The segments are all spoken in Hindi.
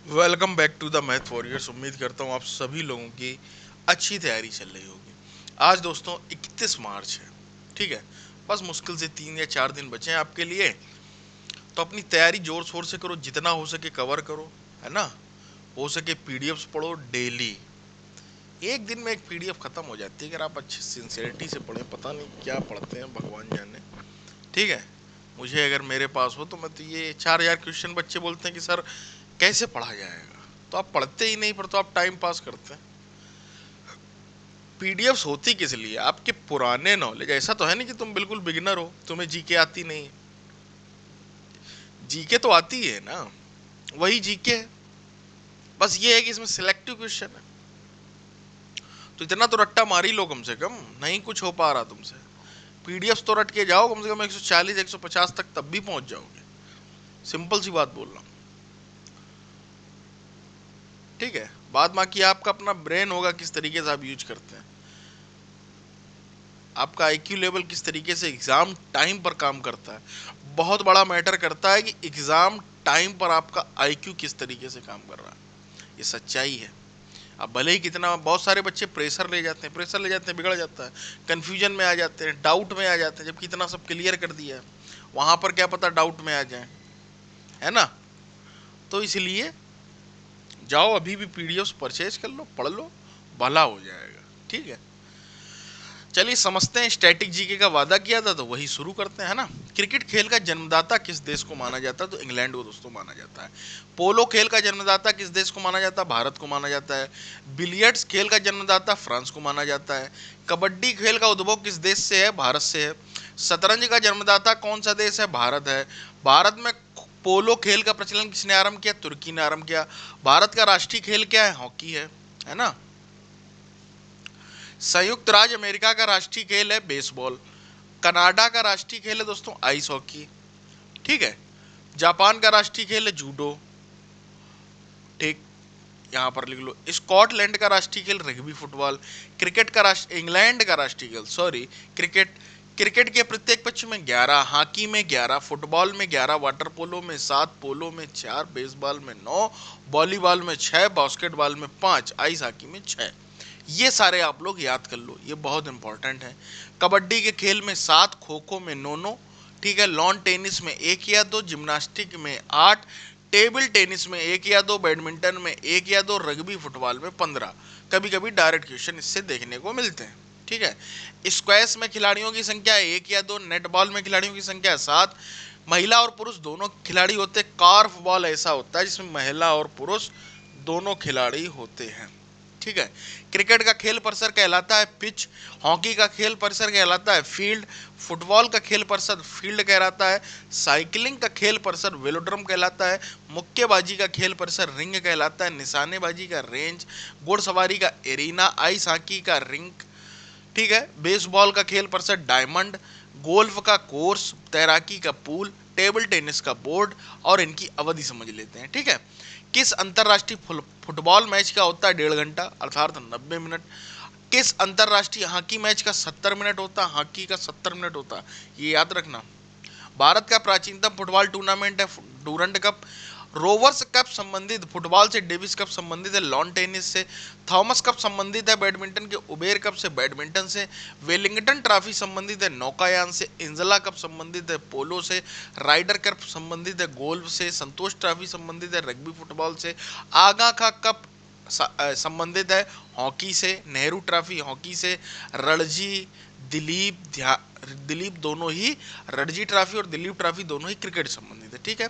Welcome back to the math warriors. उम्मीद करता हूँ आप सभी लोगों की अच्छी तैयारी चल रही होगी। आज दोस्तों 31 मार्च है, ठीक है। बस मुश्किल से 3 या 4 दिन बचे हैं आपके लिए। तो अपनी तैयारी जोर शोर से करो, जितना हो सके कवर करो, है ना। हो सके पीडीएफ्स पढ़ो डेली। एक दिन में एक पीडीएफ खत्म हो जाती है अगर आप अच्छी सिंसेरिटी से पढ़ें। पता नहीं क्या पढ़ते हैं, भगवान जाने, ठीक है। मुझे अगर मेरे पास हो तो मैं तो ये 4,000 क्वेश्चन बच्चे बोलते हैं कि सर कैसे पढ़ा जाएगा, तो आप पढ़ते ही नहीं, पर तो आप टाइम पास करते हैं। पीडीएफ्स होती किस लिए? आपके पुराने नॉलेज, ऐसा तो है नहीं कि तुम बिल्कुल बिगिनर हो, तुम्हें जीके आती नहीं है। जीके तो आती है ना, वही जीके है। बस ये है कि इसमें सिलेक्टिव क्वेश्चन है। तो इतना तो रट्टा मार ही लो कम से कम, नहीं कुछ हो पा रहा तुमसे। पीडीएफ्स तो रट के जाओ कम से कम 140 150 तक, तब भी पहुंच जाओगे। सिंपल सी बात बोल रहा हूँ, ठीक है। बाद बाकी आपका अपना ब्रेन होगा, किस तरीके से आप यूज करते हैं। आपका आईक्यू लेवल किस तरीके से एग्जाम टाइम पर काम करता है। बहुत बड़ा मैटर करता है कि एग्जाम टाइम पर आपका आईक्यू किस तरीके से काम कर रहा है। ये सच्चाई है। अब भले ही कितना, बहुत सारे बच्चे प्रेशर ले जाते हैं, बिगड़ जाता है, कंफ्यूजन में आ जाते हैं, डाउट में आ जाते हैं, जबकि इतना सब क्लियर कर दिया है। वहां पर क्या पता डाउट में आ जाए, है ना। तो इसलिए जाओ, अभी भी पीडीएफ परचेज कर लो, पढ़ लो, भला हो जाएगा, ठीक है। चलिए समझते हैं। स्टैटिक जीके का वादा किया था तो वही शुरू करते हैं, है ना। क्रिकेट खेल का जन्मदाता किस देश को माना जाता है? तो इंग्लैंड को दोस्तों माना जाता है। पोलो खेल का जन्मदाता किस देश को माना जाता है? भारत को माना जाता है। बिलियर्ड्स खेल का जन्मदाता फ्रांस को माना जाता है। कबड्डी खेल का उद्भव किस देश से है? भारत से है। शतरंज का जन्मदाता कौन सा देश है? भारत है। भारत में पोलो खेल का प्रचलन किसने आरंभ किया? तुर्की ने आरंभ किया। भारत का राष्ट्रीय खेल क्या है? हॉकी है ना। संयुक्त राज्य अमेरिका का राष्ट्रीय खेल है बेसबॉल। कनाडा का राष्ट्रीय खेल है दोस्तों आइस हॉकी, ठीक है। जापान का राष्ट्रीय खेल है जूडो, ठीक। यहाँ पर लिख लो। स्कॉटलैंड का राष्ट्रीय खेल रग्बी फुटबॉल। क्रिकेट का राष्ट्र इंग्लैंड का राष्ट्रीय खेल, सॉरी, क्रिकेट। क्रिकेट के प्रत्येक पक्ष में 11, हॉकी में 11, फुटबॉल में 11, वाटर पोलो में 7, पोलो में 4, बेसबॉल में 9, वॉलीबॉल में 6, बास्केटबॉल में 5, आइस हॉकी में 6। ये सारे आप लोग याद कर लो, ये बहुत इंपॉर्टेंट है। कबड्डी के खेल में 7, खो खो में 9, ठीक है। लॉन टेनिस में 1 या 2, जिम्नास्टिक में 8, टेबल टेनिस में 1 या 2, बैडमिंटन में 1 या 2, रग्बी फुटबॉल में 15। कभी कभी डायरेक्ट क्वेश्चन इससे देखने को मिलते हैं, ठीक है। स्क्वैश में खिलाड़ियों की संख्या है 1 या 2, नेटबॉल में खिलाड़ियों की संख्या है 7। महिला और पुरुष दोनों खिलाड़ी होते हैं। कार्फ बॉल ऐसा होता है जिसमें महिला और पुरुष दोनों खिलाड़ी होते हैं, ठीक है। क्रिकेट का खेल परिसर कहलाता है पिच। हॉकी का खेल परिसर कहलाता है फील्ड। फुटबॉल का खेल परिसर फील्ड कहलाता है। साइकिलिंग का खेल परिसर वेलोड्रम कहलाता है। मुक्केबाजी का खेल परिसर रिंग कहलाता है। निशानेबाजी का रेंज। घुड़सवारी का एरिना। आइस हॉकी का रिंक, ठीक है। बेसबॉल का खेल परिसर डायमंड। गोल्फ का कोर्स। तैराकी का पूल। टेबल टेनिस का बोर्ड। और इनकी अवधि समझ लेते हैं, ठीक है। किस अंतरराष्ट्रीय फुटबॉल मैच का होता है 1.5 घंटा अर्थात 90 मिनट? किस अंतरराष्ट्रीय हॉकी मैच का 70 मिनट होता है? हॉकी का 70 मिनट होता है, ये याद रखना। भारत का प्राचीनतम फुटबॉल टूर्नामेंट है डूरंड कप। रोवर्स कप संबंधित फुटबॉल से, डेविस कप संबंधित है लॉन टेनिस से। थॉमस कप संबंधित है बैडमिंटन के, उबेर कप से बैडमिंटन से। वेलिंगटन ट्रॉफी संबंधित है नौकायान से। इंजला कप संबंधित है पोलो से। राइडर कप संबंधित है गोल्फ से। संतोष ट्रॉफी संबंधित है रग्बी फुटबॉल से। आगा का कप संबंधित है हॉकी से। नेहरू ट्रॉफी हॉकी से। रणजी, दिलीप दिलीप दोनों ही, रणजी ट्रॉफी और दिलीप ट्रॉफी दोनों ही क्रिकेट से संबंधित है, ठीक है।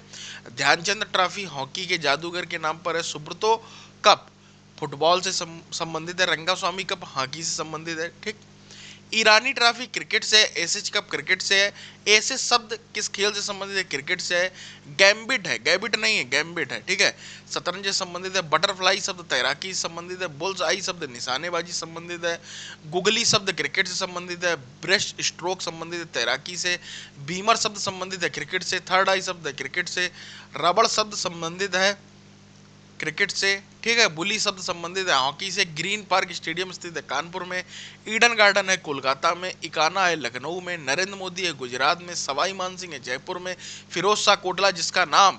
ध्यानचंद ट्रॉफी हॉकी के जादूगर के नाम पर है। सुब्रतो कप फुटबॉल से संबंधित है। रंगास्वामी कप हॉकी से संबंधित है, ठीक। ईरानी ट्रॉफी क्रिकेट से है। एसएच कप क्रिकेट से है। एसएच शब्द किस खेल से संबंधित है? क्रिकेट से है। गैम्बिट है, गैबिट नहीं है, गैम्बिट है, ठीक है। शतरंज से संबंधित है। बटरफ्लाई शब्द तैराकी से संबंधित है। बुल्स आई शब्द निशानेबाजी संबंधित है। गुगली शब्द क्रिकेट से संबंधित है। ब्रेस्ट स्ट्रोक संबंधित है तैराकी से। बीमर शब्द संबंधित है क्रिकेट से। थर्ड आई शब्द क्रिकेट से। रबड़ शब्द संबंधित है क्रिकेट से, ठीक है। बुली शब्द संबंधित है हॉकी से। ग्रीन पार्क स्टेडियम स्थित है कानपुर में। ईडन गार्डन है कोलकाता में। इकाना है लखनऊ में। नरेंद्र मोदी है गुजरात में। सवाई मानसिंह है जयपुर में। फिरोज शाह कोटला जिसका नाम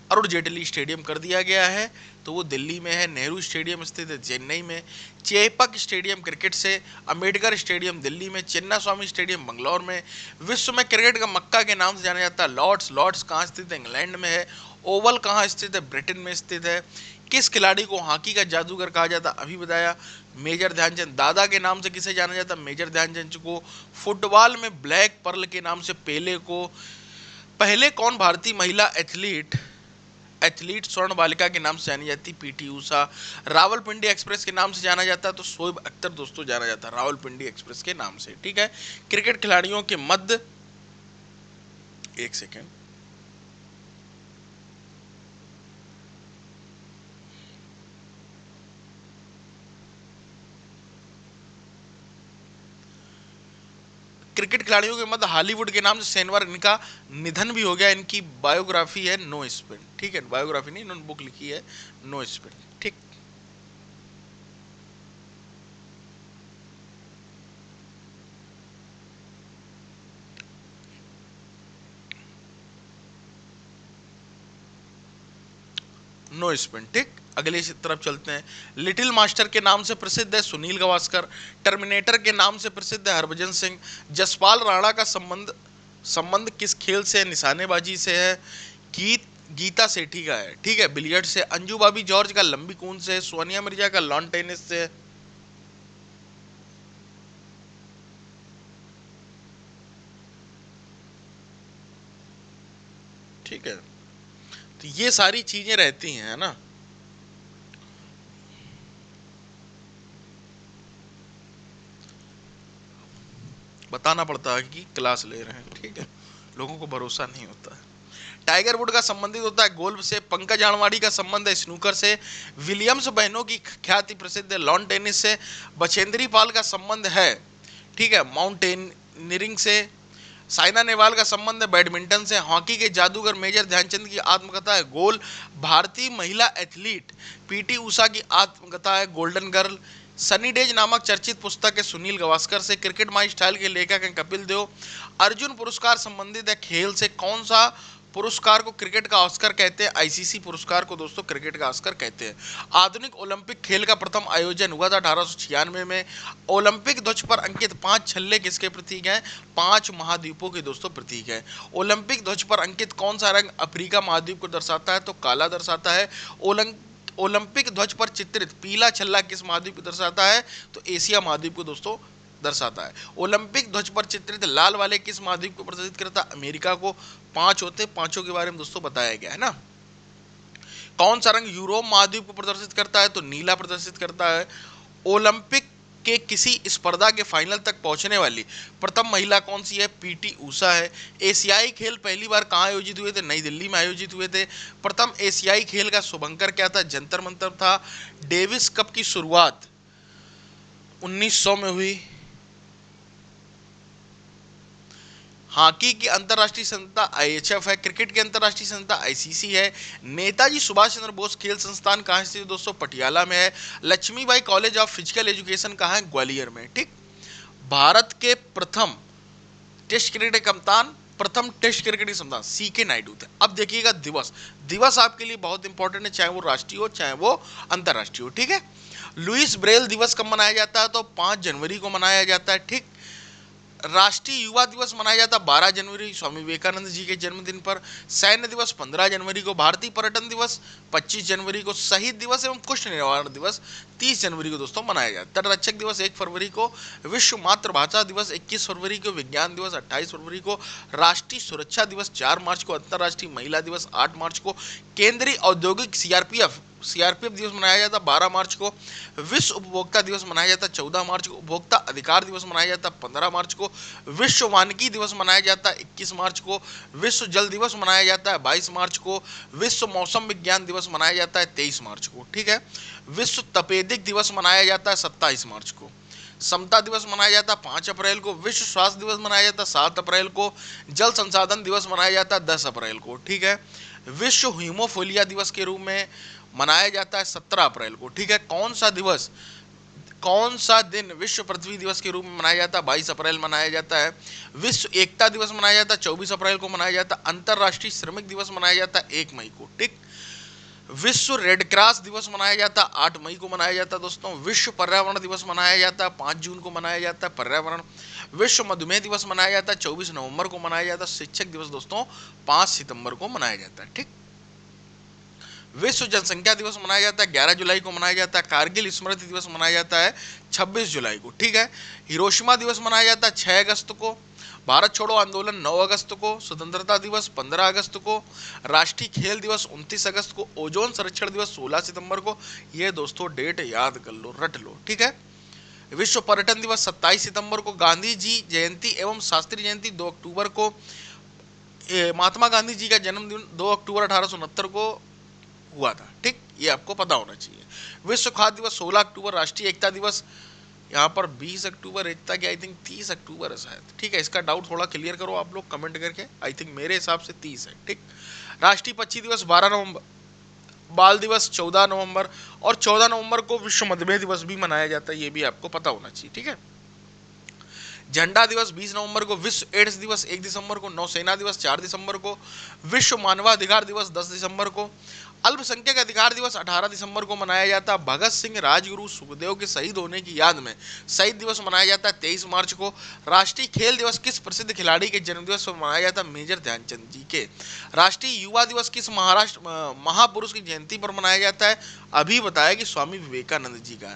अरुण जेटली स्टेडियम कर दिया गया है, तो वो दिल्ली में है। नेहरू स्टेडियम स्थित है चेन्नई में। चेपक स्टेडियम क्रिकेट से, अम्बेडकर स्टेडियम दिल्ली में, चिन्ना स्वामी स्टेडियम बंगलौर में। विश्व में क्रिकेट का मक्का के नाम से जाना जाता है लॉर्ड्स। लॉर्ड्स कहाँ स्थित है? इंग्लैंड में है। ओवल कहाँ स्थित है? ब्रिटेन में स्थित है। किस खिलाड़ी को हॉकी का जादूगर कहा जाता? अभी बताया, मेजर ध्यानचंद। दादा के नाम से किसे जाना जाता? मेजर ध्यानचंद को। फुटबॉल में ब्लैक पर्ल के नाम से पेले को। पहले कौन भारतीय महिला एथलीट एथलीट स्वर्ण बालिका के नाम से जानी जाती? पीटी ऊषा। रावलपिंडी एक्सप्रेस के नाम से जाना जाता है तो शोएब अख्तर दोस्तों जाना जाता है रावलपिंडी एक्सप्रेस के नाम से। ठीक है। क्रिकेट खिलाड़ियों के मध्य, एक सेकेंड, क्रिकेट खिलाड़ियों के मध्य हॉलीवुड के नाम से सेनवर, इनका निधन भी हो गया। इनकी बायोग्राफी है नो स्पिन। ठीक है, बायोग्राफी नहीं, इन्होंने बुक लिखी है नो स्पिन। ठीक। No spin. ठीक। अगले तरफ चलते हैं। लिटिल मास्टर के नाम से प्रसिद्ध है सुनील गावस्कर। टर्मिनेटर के नाम से प्रसिद्ध है हरभजन सिंह। जसपाल राणा का संबंध संबंध किस खेल से है? निशानेबाजी से है। गीता सेठी का है। ठीक है, बिलियर्ड से। अंजू बाबी जॉर्ज का लंबी कूद से है। सोनिया मिर्जा का लॉन टेनिस से है। ठीक है, तो ये सारी चीजें रहती हैं, है ना। बताना पड़ता है कि क्लास ले रहे हैं। ठीक है, लोगों को भरोसा नहीं होता है। टाइगर वुड का संबंधित होता है गोल्फ से। पंकज आड़वाणी का संबंध है स्नूकर से। विलियम्स बहनों की ख्याति प्रसिद्ध है लॉन टेनिस से। बछेंद्री पाल का संबंध है, ठीक है, माउंटेनियरिंग से। साइना नेहवाल का संबंध है बैडमिंटन से। हॉकी के जादूगर मेजर ध्यानचंद की आत्मकथा है गोल। भारतीय महिला एथलीट पीटी उषा की आत्मकथा है गोल्डन गर्ल। सनी डेज नामक चर्चित पुस्तक है सुनील गावस्कर से। क्रिकेट माई स्टाइल के लेखक हैं कपिल देव। अर्जुन पुरस्कार संबंधित है खेल से। कौन सा पुरस्कार को क्रिकेट का ऑस्कर कहते हैं? आईसीसी पुरस्कार को दोस्तों क्रिकेट का ऑस्कर कहते हैं। आधुनिक ओलंपिक खेल का प्रथम आयोजन हुआ था 1896 में। ओलंपिक ध्वज पर अंकित 5 छल्ले किसके प्रतीक हैं? 5 महाद्वीपों के दोस्तों प्रतीक हैं। ओलंपिक ध्वज पर अंकित कौन सा रंग अफ्रीका महाद्वीप को दर्शाता है? तो काला दर्शाता है। ओलंपिक ध्वज पर चित्रित पीला छल्ला किस महाद्वीप को दर्शाता है? तो एशिया महाद्वीप को दोस्तों दर्शाता है। ओलंपिक ध्वज पर चित्रित लाल वाले किस महाद्वीप को प्रदर्शित करता है? अमेरिका को। 5 होते, पांचों के बारे में दोस्तों बताया गया है ना। कौन सा रंग यूरोप महाद्वीप को प्रदर्शित करता है? तो नीला प्रदर्शित करता है। ओलंपिक के किसी स्पर्धा के फाइनल तक पहुंचने वाली प्रथम महिला कौन सी है? पीटी उषा है। एशियाई खेल पहली बार कहां आयोजित हुए थे? नई दिल्ली में आयोजित हुए थे। प्रथम एशियाई खेल का शुभंकर क्या था? जंतर मंतर था। डेविस कप की शुरुआत 1900 में हुई। हॉकी की अंतर्राष्ट्रीय संस्था आईएचएफ है। क्रिकेट की अंतर्राष्ट्रीय संस्था आईसीसी है। नेताजी सुभाष चंद्र बोस खेल संस्थान कहाँ स्थित है दोस्तों? पटियाला में है। Laxmibai college of physical education कहाँ है? ग्वालियर में। ठीक। भारत के प्रथम टेस्ट क्रिकेट कप्तान, प्रथम टेस्ट क्रिकेट संस्थान सीके नायडू थे। अब देखिएगा दिवस, दिवस आपके लिए बहुत इंपॉर्टेंट है, चाहे वो राष्ट्रीय हो चाहे वो अंतर्राष्ट्रीय हो। ठीक है। लुइस ब्रेल दिवस कब मनाया जाता है? तो 5 जनवरी को मनाया जाता है। ठीक। राष्ट्रीय युवा दिवस मनाया जाता है 12 जनवरी स्वामी विवेकानंद जी के जन्मदिन पर। सैन्य दिवस 15 जनवरी को। भारतीय पर्यटन दिवस 25 जनवरी को। शहीद दिवस एवं कुष्ठ निवारण दिवस 30 जनवरी को दोस्तों मनाया जाता है। तटरक्षक दिवस 1 फरवरी को। विश्व मातृभाषा दिवस 21 फरवरी को। विज्ञान दिवस 28 फरवरी को। राष्ट्रीय सुरक्षा दिवस 4 मार्च को। अंतर्राष्ट्रीय महिला दिवस 8 मार्च को। केंद्रीय औद्योगिक सीआरपीएफ दिवस मनाया जाता 12 मार्च को। विश्व उपभोक्ता दिवस मनाया जाता 14 मार्च को। उपभोक्ता अधिकार दिवस मनाया जाता 15 मार्च को। विश्व वानिकी दिवस मनाया जाता है 21 मार्च को। विश्व जल दिवस मनाया जाता है 22 मार्च को। विश्व मौसम विज्ञान दिवस मनाया जाता है 23 मार्च को। ठीक है। विश्व तपेदिक दिवस मनाया जाता है 27 मार्च को। समता दिवस मनाया जाता है 5 अप्रैल को। विश्व स्वास्थ्य दिवस मनाया जाता है 7 अप्रैल को। जल संसाधन दिवस मनाया जाता है 10 अप्रैल को। ठीक है। विश्व हीमोफीलिया दिवस के रूप में मनाया जाता है 17 अप्रैल को। ठीक है। कौन सा दिवस कौन सा दिन विश्व पृथ्वी दिवस के रूप में मनाया जाता है? 22 अप्रैल मनाया जाता है। विश्व एकता दिवस मनाया जाता है 24 अप्रैल को मनाया जाता है। अंतरराष्ट्रीय श्रमिक दिवस मनाया जाता है 1 मई को। ठीक। विश्व रेड क्रॉस दिवस मनाया जाता है 8 मई को मनाया जाता है दोस्तों। विश्व पर्यावरण दिवस मनाया जाता है 5 जून को मनाया जाता है पर्यावरण। विश्व मधुमेह दिवस मनाया जाता है 24 नवंबर को मनाया जाता है। शिक्षक दिवस दोस्तों 5 सितंबर को मनाया जाता है। ठीक। विश्व जनसंख्या दिवस मनाया जाता है 11 जुलाई को मनाया जाता है। कारगिल स्मृति दिवस मनाया जाता है 26 जुलाई को। ठीक है। हिरोशिमा दिवस मनाया जाता है 6 अगस्त को। भारत छोड़ो आंदोलन 9 अगस्त को। स्वतंत्रता दिवस 15 अगस्त को। राष्ट्रीय खेल दिवस 29 अगस्त को। ओजोन संरक्षण दिवस 16 सितंबर को। ये दोस्तों डेट याद कर लो, रट लो। ठीक है। विश्व पर्यटन दिवस 27 सितंबर को। गांधी जी जयंती एवं शास्त्री जयंती 2 अक्टूबर को। महात्मा गांधी जी का जन्मदिन 2 अक्टूबर 1869 को हुआ था। ठीक, ये आपको पता होना चाहिए। विश्व खाद्य दिवस 16 अक्टूबर। राष्ट्रीय एकता दिवस यहाँ पर 20 अक्टूबर, एकता की आई थिंक 30 अक्टूबर है शायद। ठीक है, इसका डाउट थोड़ा क्लियर करो आप लोग कमेंट करके। आई थिंक मेरे हिसाब से 30 है। ठीक। राष्ट्रीय पक्षी दिवस 12 नवंबर। बाल दिवस 14 नवंबर। और 14 नवंबर को विश्व मधुमेह दिवस भी मनाया जाता है, ये भी आपको पता होना चाहिए। ठीक है। झंडा दिवस 20 नवंबर को। विश्व एड्स दिवस 1 दिसंबर को। नौसेना दिवस 4 दिसंबर को। विश्व मानवाधिकार दिवस 10 दिसंबर को। अल्पसंख्यक अधिकार दिवस 18 दिसंबर को मनाया जाता है। भगत सिंह, राजगुरु, सुखदेव के शहीद होने की याद में शहीद दिवस मनाया जाता है 23 मार्च को। राष्ट्रीय खेल दिवस किस प्रसिद्ध खिलाड़ी के जन्मदिवस पर मनाया जाता है? मेजर ध्यानचंद जी के। राष्ट्रीय युवा दिवस किस महापुरुष की जयंती पर मनाया जाता है? अभी बताया कि स्वामी विवेकानंद जी का,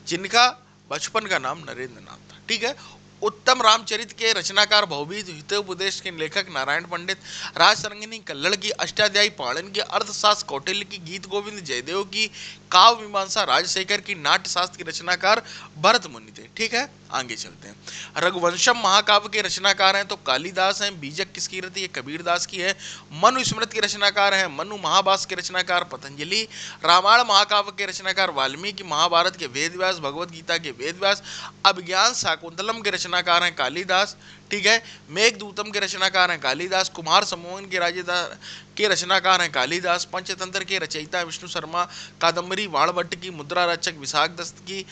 जिनका बचपन का नाम नरेंद्र नाथ था। ठीक है। उत्तम रामचरित के रचनाकार भवभीत हितोपदेश के लेखक नारायण पंडित। राज सरंगिनी कल्लड़ की। अष्टाध्यायी पाणिनि की। अर्थशास्त्र कौटिल्य की। गीत गोविंद जयदेव की। काव्य मीमांसा राजशेखर की। नाट्य शास्त्र के रचनाकार भरत मुनि थे। ठीक है, आगे चलते हैं। रघुवंशम महाकाव्य के रचनाकार हैं तो कालिदास हैं। बीजक किसकी रचना है? कबीर दास की है। मनु स्मृति के रचनाकार हैं मनु। महाभाष्य के रचनाकार पतंजलि। रामायण महाकाव्य के रचनाकार वाल्मीकि। महाभारत के वेदव्यास। भगवत गीता के वेदव्यास। अभिज्ञान शाकुंतलम के रचनाकार हैं कालिदास। ठीक है। मेघदूतम के रचनाकार हैं कालिदास। कुमार सम्मोहन के राजेदार के रचनाकार हैं कालिदास। पंचतंत्र के रचयिता विष्णु शर्मा। कादम्बरी वाणभट्ट की। मुद्रा रचक विशाख दत्त की।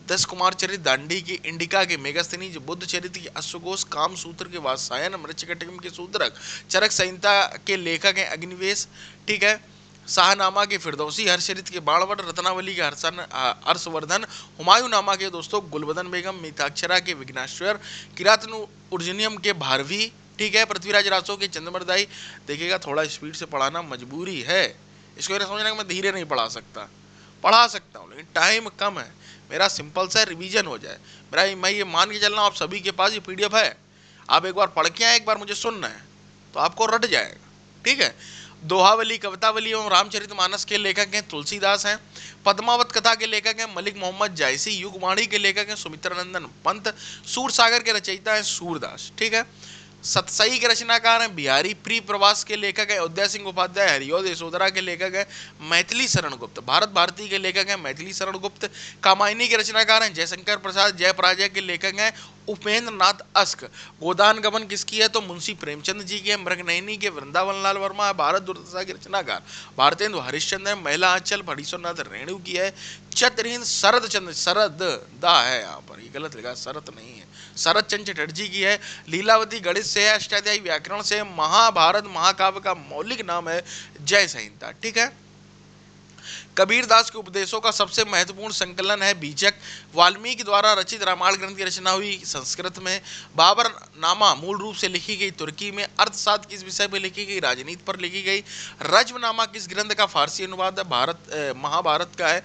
10 कुमार चरित दांडी की। इंडिका के मेगास्थनी। बुद्ध चरित्र की अश्वघोष। काम सूत्र के वात्सायन। मृच्छकटिकम के शूद्रक। चरक संहिता के लेखक हैं अग्निवेश। ठीक है। शाहनामा के फिरदौसी। हर्षचरित के बाणभट्ट। रत्नावली के हर्षवर्धन। हुमायूं नामा के दोस्तों गुलबदन बेगम। मिताक्षरा के विघ्नेश्वर। किरातन उर्जनियम के भारवी। ठीक है। पृथ्वीराज रासो के चंद्रमरदाई। देखिएगा थोड़ा स्पीड से पढ़ाना मजबूरी है, इसको समझना कि मैं धीरे नहीं पढ़ा सकता, पढ़ा सकता हूँ लेकिन टाइम कम है मेरा। सिंपल सा रिवीजन हो जाए मेरा। मैं ये मान के चलना आप सभी के पास ये पीडीएफ है, आप एक बार पढ़ के आए, एक बार मुझे सुनना है तो आपको रट जाएगा। ठीक है। दोहावली, कवितावली एवं रामचरितमानस के लेखक हैं तुलसीदास हैं। पद्मावत कथा के लेखक हैं मलिक मोहम्मद जायसी। युगवाणी के लेखक हैं सुमित्रानंदन पंत। सूरसागर के रचयिता हैं सूरदास। ठीक है। सतसई के रचनाकार हैं बिहारी। प्री प्रवास के लेखक हैं अयोध्या सिंह उपाध्याय। हरिओद यशोधरा के लेखक हैं मैथिली शरण गुप्त। भारत भारती के लेखक हैं मैथिली शरण गुप्त। कामायनी के रचनाकार हैं जयशंकर प्रसाद। जयपराजय के लेखक हैं उपेंद्र नाथ अस्क। गोदान गमन किसकी है? तो मुंशी प्रेमचंद जी की है। मृगनयनी के वृंदावन लाल वर्मा है। भारत दुर्दशा के रचनाकार भारतेंदु हरिश्चंद्र है। महिला आंचल फणीश्वरनाथ रेणु की है। चतुरहीन शरद चंद्र, शरद दा है यहाँ पर, ये गलत लिखा, शरद नहीं है, शरद चंद्र चटर्जी की है। लीलावती गणित से है। अष्टाध्यायी व्याकरण से। महाभारत महाकाव्य का मौलिक नाम है जय संहिता। ठीक है। कबीर दास के उपदेशों का सबसे महत्वपूर्ण संकलन है बीजक। वाल्मीकि द्वारा रचित रामायण ग्रंथ की रचना हुई संस्कृत में। बाबर नामा मूल रूप से लिखी गई तुर्की में। अर्थशास्त्र किस विषय पर लिखी गई? राजनीति पर लिखी गई। रज्मनामा किस ग्रंथ का फारसी अनुवाद है? महाभारत का है।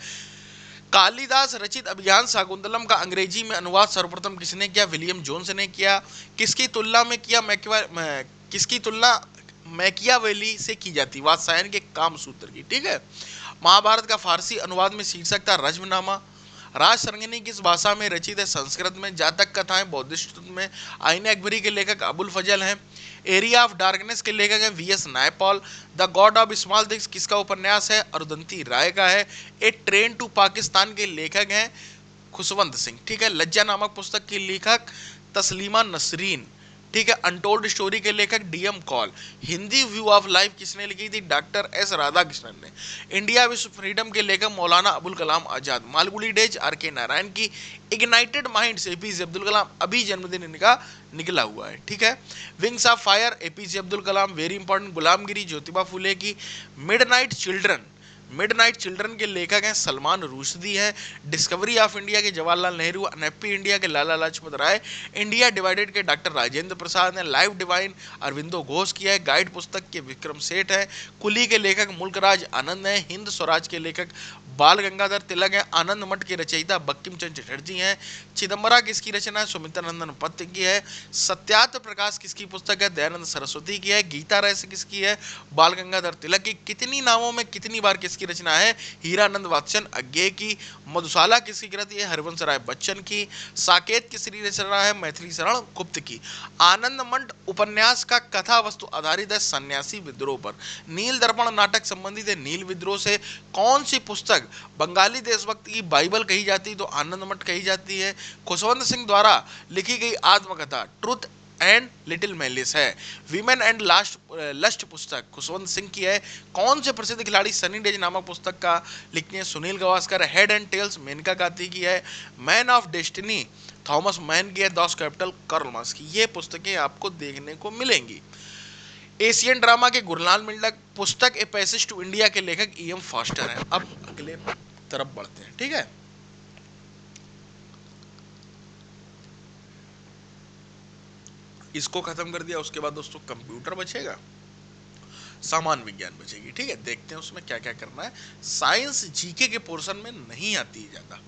कालिदास रचित अभिज्ञान शाकुंतलम का अंग्रेजी में अनुवाद सर्वप्रथम किसने किया? विलियम जोन्स ने किया। किसकी तुलना में किया? किसकी तुलना मैकियावेली से की जाती? वात्सायन के काम सूत्र की। ठीक है। महाभारत का फारसी अनुवाद में शीर्षक था रज्मनामा। राज सरंगिनी किस भाषा में रचित है? संस्कृत में। जातक कथाएं बौद्धिस्ट में। आईने अकबरी के लेखक अबुल फजल हैं। एरिया ऑफ डार्कनेस के लेखक हैं V S Naipaul. The god of small things किसका उपन्यास है? अरुंधति राय का है। ए ट्रेन टू पाकिस्तान के लेखक हैं खुशवंत सिंह। ठीक है। लज्जा नामक पुस्तक की लेखक तस्लीमा नसरीन। ठीक है। अनटोल्ड स्टोरी के लेखक DM call. Hindi view of life किसने लिखी थी? डॉक्टर एस राधाकृष्णन ने। इंडिया विश्व फ्रीडम के लेखक मौलाना अबुल कलाम आजाद। मालगुडी डेज आर के नारायण की। Ignited minds APJ Abdul Kalam. अभी जन्मदिन इनका निकला हुआ है, ठीक है। Wings of fire APJ Abdul Kalam. Very important गुलामगिरी ज्योतिबा फुले की। मिडनाइट चिल्ड्रन, मिडनाइट चिल्ड्रन के लेखक हैं सलमान रुश्दी है। डिस्कवरी ऑफ इंडिया के जवाहरलाल नेहरू। अनहैप्पी इंडिया के लाला लाजपत राय। इंडिया डिवाइडेड के डॉक्टर राजेंद्र प्रसाद ने। लाइफ डिवाइन अरविंदो घोष की है। गाइड पुस्तक के विक्रम सेठ है। कुली के लेखक मुल्कराज आनंद है। हिंद स्वराज के लेखक बाल गंगाधर तिलक है। आनंद मठ के रचयिता बंकिम चंद्र चटर्जी हैं। चिदम्बरा किसकी रचना है? सुमित्रा नंदन पत्त की है। सत्यार्थ प्रकाश किसकी पुस्तक है? दयानंद सरस्वती की है। गीता रहस्य किसकी है? बाल गंगाधर तिलक की। कितनी नावों में कितनी बार किसकी रचना है? हीरानंद वात्स्यन अज्ञे की। मधुशाला किसकी कृति है? हरिवंश राय बच्चन की। साकेत किसकी रचना है? मैथिली शरण गुप्त की। आनंद मंड उपन्यास का कथा वस्तु आधारित है सन्यासी विद्रोह पर। नील दर्पण नाटक संबंधित है नील विद्रोह से। कौन सी पुस्तक बंगाली देशभक्ति की बाइबल कही जाती है? तो आनंद मठ कही जाती है। खुशवंत सिंह द्वारा लिखी गई आत्मकथा ट्रुथ एंड लिटिल मैलिस है। विमेन एंड लास्ट लस्ट पुस्तक खुशवंत सिंह की है। कौन से प्रसिद्ध खिलाड़ी सनी डेज नामक पुस्तक का लिखते हैं? Sunil Gavaskar. Head and tails Maneka Gandhi की है। Man of destiny Thomas Mann की है। दॉस कैपिटल कार्ल मार्क्स की। ये पुस्तकें आपको देखने को मिलेंगी। एशियन ड्रामा के गुरलाल मिल्लक पुस्तक ए पैसेज टू इंडिया के लेखक ईएम फास्टर हैं। अब अगले तरफ बढ़ते हैं, ठीक है। इसको खत्म कर दिया उसके बाद दोस्तों कंप्यूटर बचेगा, सामान्य विज्ञान बचेगी, ठीक है। देखते हैं उसमें क्या क्या करना है। साइंस जीके के पोर्शन में नहीं आती है ज्यादा।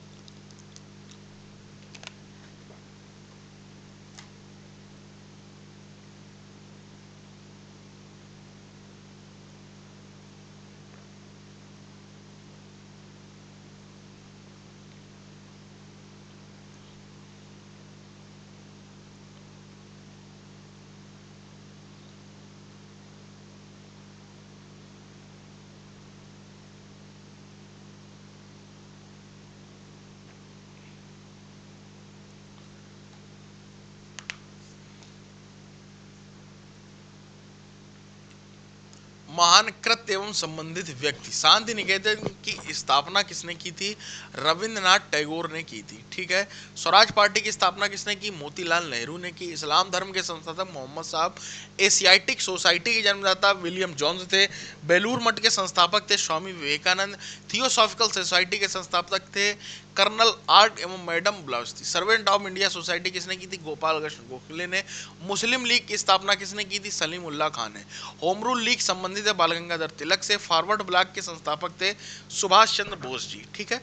महान कृत्य एवं संबंधित व्यक्ति। शांति निकेतन की स्थापना किसने की थी? रविंद्रनाथ टैगोर ने की थी, ठीक है। स्वराज पार्टी की स्थापना किसने की? मोतीलाल नेहरू ने की। इस्लाम धर्म के संस्थापक मोहम्मद साहब। एशियाटिक सोसाइटी के जन्मदाता विलियम जोन्स थे। बेलूर मठ के संस्थापक थे स्वामी विवेकानंद। थियोसॉफिकल सोसाइटी के संस्थापक थे कर्नल आर्ट एवं मैडम ब्लाउस्ती। सर्वेंट ऑफ इंडिया सोसाइटी किसने की थी? गोपाल कृष्ण गोखले ने। मुस्लिम लीग की स्थापना किसने की थी? सलीमुल्लाह खान ने। होम रूल लीग संबंधित है बाल गंगाधर तिलक से। फॉरवर्ड ब्लॉक के संस्थापक थे सुभाष चंद्र बोस जी, ठीक है।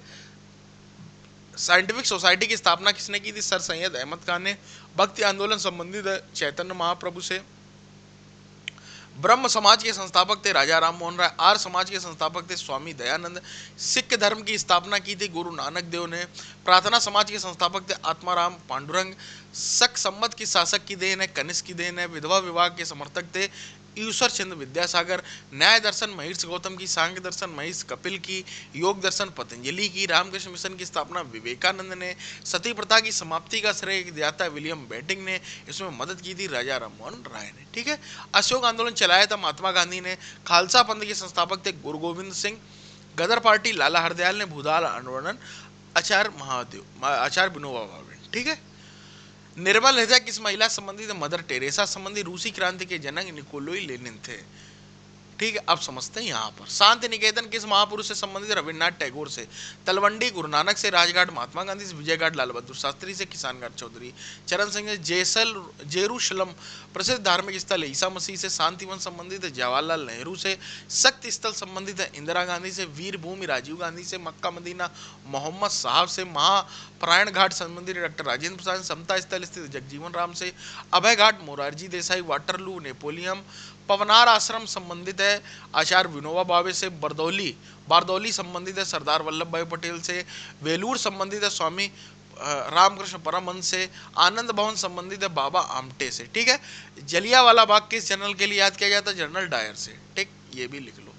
साइंटिफिक सोसाइटी की स्थापना किसने की थी? सर सैयद अहमद खान ने। भक्ति आंदोलन संबंधित है चैतन्य महाप्रभु से। ब्रह्म समाज के संस्थापक थे राजा राम मोहन राय। आर्य समाज के संस्थापक थे स्वामी दयानंद। सिख धर्म की स्थापना की थी गुरु नानक देव ने। प्रार्थना समाज के संस्थापक थे आत्माराम पांडुरंग। शक संमत की शासक की देन है कनिष्क की देन है। विधवा विवाह के समर्थक थे ईश्वर चंद्र विद्यासागर। न्याय दर्शन महेश गौतम की। सांख्य दर्शन महेश कपिल की। योग दर्शन पतंजलि की। रामकृष्ण मिशन की स्थापना विवेकानंद ने। सती प्रथा की समाप्ति का श्रेय दिया विलियम बेंटिंक ने। इसमें मदद की थी राजा राममोहन राय ने, ठीक है। अशोक आंदोलन चलाया था महात्मा गांधी ने। खालसा पंथ के संस्थापक थे गुरु गोविंद सिंह। गदर पार्टी लाला हरदयाल ने। भूदान आंदोलन आचार्य विनोबा भावे, ठीक है। निर्मल हृदय किस महिला संबंधित? मदर टेरेसा संबंधी। रूसी क्रांति के जनक निकोलोई लेनिन थे, ठीक है। अब समझते हैं यहाँ पर शांति निकेतन किस महापुरुष से संबंधित? रविन्द्रनाथ टैगोर से। तलवंडी गुरु नानक से। राजघाट महात्मा गांधी से। विजयघाट लाल बहादुर शास्त्री से। किसान घाट चौधरी चरण सिंह से। जेरूशलम प्रसिद्ध धार्मिक स्थल ईसा मसीह से। शांतिवन संबंधित है जवाहरलाल नेहरू से। शक्ति स्थल संबंधित है इंदिरा गांधी से। वीर भूमि राजीव गांधी से। मक्का मदीना मोहम्मद साहब से। महाप्रायण घाट संबंधित डॉक्टर राजेंद्र प्रसाद। समता स्थल स्थित जगजीवन राम से। अभय घाट मोरारजी देसाई। Waterloo Napoleon. पवनार आश्रम संबंधित है आचार्य विनोबा भावे से। बारदौली संबंधित है सरदार वल्लभ भाई पटेल से। वेलूर संबंधित है स्वामी रामकृष्ण परमहंस से। आनंद भवन संबंधित है बाबा आमटे से, ठीक है। जलियांवाला बाग किस जनरल के लिए याद किया जाता है? जनरल डायर से, ठीक, ये भी लिख लो।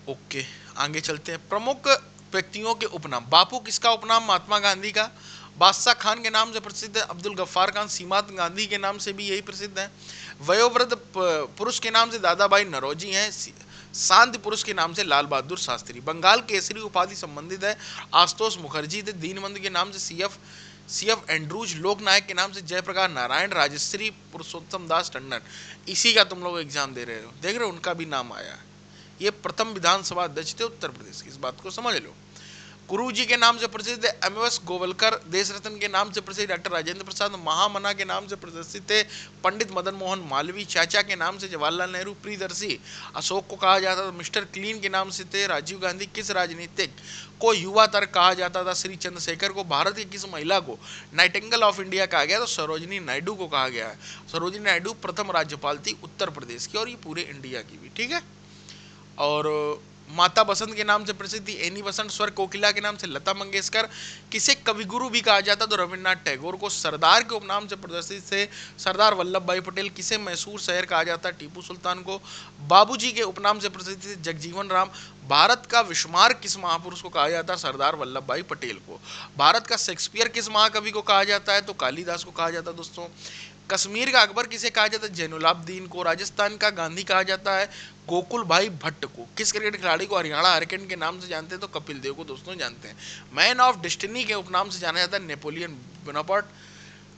ओके, आगे चलते हैं। प्रमुख व्यक्तियों के उपनाम। बापू किसका उपनाम? महात्मा गांधी का। बादशाह खान के नाम से प्रसिद्ध है, अब्दुल गफ्फार खान, सीमांत गांधी के नाम से भी यही प्रसिद्ध है, वयोवृद्ध पुरुष के नाम से दादा भाई नौरोजी हैं, शांति पुरुष के नाम से लाल बहादुर शास्त्री। बंगाल केसरी उपाधि संबंधित है आशुतोष मुखर्जी थे, दीनबंधु के नाम से सीएफ एंड्रूज, लोक नायक के नाम से जयप्रकाश नारायण, राजश्री पुरुषोत्तम दास टंडन। इसी का तुम लोग एग्जाम दे रहे हो, देख रहे हो उनका भी नाम आया है। ये प्रथम विधानसभा अध्यक्ष थे उत्तर प्रदेश की, इस बात को समझ लो। गुरु जी के नाम से प्रसिद्ध है एमएस गोवलकर, देश रत्न के नाम से प्रसिद्ध डॉक्टर राजेंद्र प्रसाद, महामना के नाम से प्रसिद्ध थे पंडित मदन मोहन मालवीय, चाचा के नाम से जवाहरलाल नेहरू, प्रियदर्शी अशोक को कहा जाता था, मिस्टर क्लीन के नाम से थे राजीव गांधी। किस राजनीतिक को युवा तर्क कहा जाता था? श्री चंद्रशेखर को। भारत की किस महिला को नाइटिंगेल ऑफ इंडिया कहा गया? तो सरोजिनी नायडू को कहा गया है। सरोजिनी नायडू प्रथम राज्यपाल थी उत्तर प्रदेश की और ये पूरे इंडिया की भी, ठीक है। और माता बसंत के नाम से प्रसिद्ध थी एनी बसंत, स्वर कोकिला के नाम से लता मंगेशकर। किसे कविगुरु भी कहा जाता तो रविन्द्रनाथ टैगोर को। सरदार के उपनाम से प्रदर्शित थे सरदार वल्लभ भाई पटेल। किसे मैसूर शहर कहा जाता टीपू सुल्तान को। बाबूजी के उपनाम से प्रसिद्ध थे जगजीवन राम। भारत का विस्मार किस महापुरुष को कहा जाता है? सरदार वल्लभ भाई पटेल को। भारत का शेक्सपियर किस महाकवि को कहा जाता है? तो कालिदास को कहा जाता है दोस्तों। कश्मीर का अकबर किसे कहा जाता है? जैनुलाब्दीन को। राजस्थान का गांधी कहा जाता है गोकुल भाई भट्ट को। किस क्रिकेट खिलाड़ी को हरियाणा हरिकेन के नाम से जानते हैं? तो कपिल देव को दोस्तों जानते हैं। मैन ऑफ डेस्टिनी के उपनाम से जाना जाता है नेपोलियन बोनापार्ट।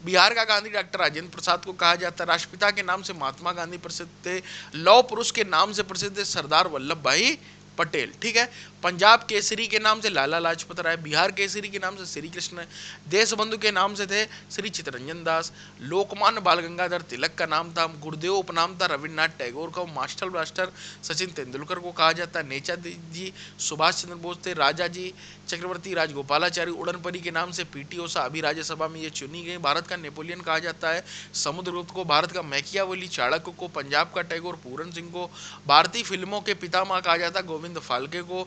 बिहार का गांधी डॉक्टर राजेंद्र प्रसाद को कहा जाता है। राष्ट्रपिता के नाम से महात्मा गांधी प्रसिद्ध थे। लौह पुरुष के नाम से प्रसिद्ध है सरदार वल्लभ भाई पटेल, ठीक है। पंजाब केसरी के नाम से लाला लाजपत राय, बिहार केसरी के नाम से श्री कृष्ण, देशबंधु के नाम से थे श्री चित्तरंजन दास, लोकमान्य बाल गंगाधर तिलक का नाम था, गुरुदेव उपनाम था रविन्द्रनाथ टैगोर का, मास्टर ब्लास्टर सचिन तेंदुलकर को कहा जाता है, नेताजी जी सुभाष चंद्र बोस थे, राजा जी चक्रवर्ती राजगोपालाचारी, उड़नपरी के नाम से पीटी ऊषा अभी राज्यसभा में ये चुनी गई। भारत का नेपोलियन कहा जाता है समुद्रगुप्त को। भारत का मैकियावेली चाणक्य को। पंजाब का टैगोर पूरन सिंह को। भारतीय फिल्मों के पितामह कहा जाता है गोविंद फाल्के को।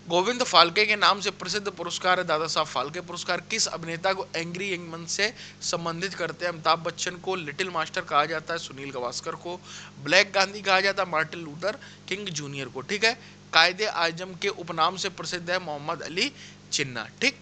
गोविंद फाल्के के नाम से प्रसिद्ध पुरस्कार है दादा साहब फाल्के पुरस्कार। किस अभिनेता को एंग्री यंग मैन से संबंधित करते हैं? अमिताभ बच्चन को। लिटिल मास्टर कहा जाता है सुनील गावस्कर को। ब्लैक गांधी कहा जाता है मार्टिन लूथर किंग जूनियर को, ठीक है। कायदे आजम के उपनाम से प्रसिद्ध है मोहम्मद अली जिन्ना, ठीक।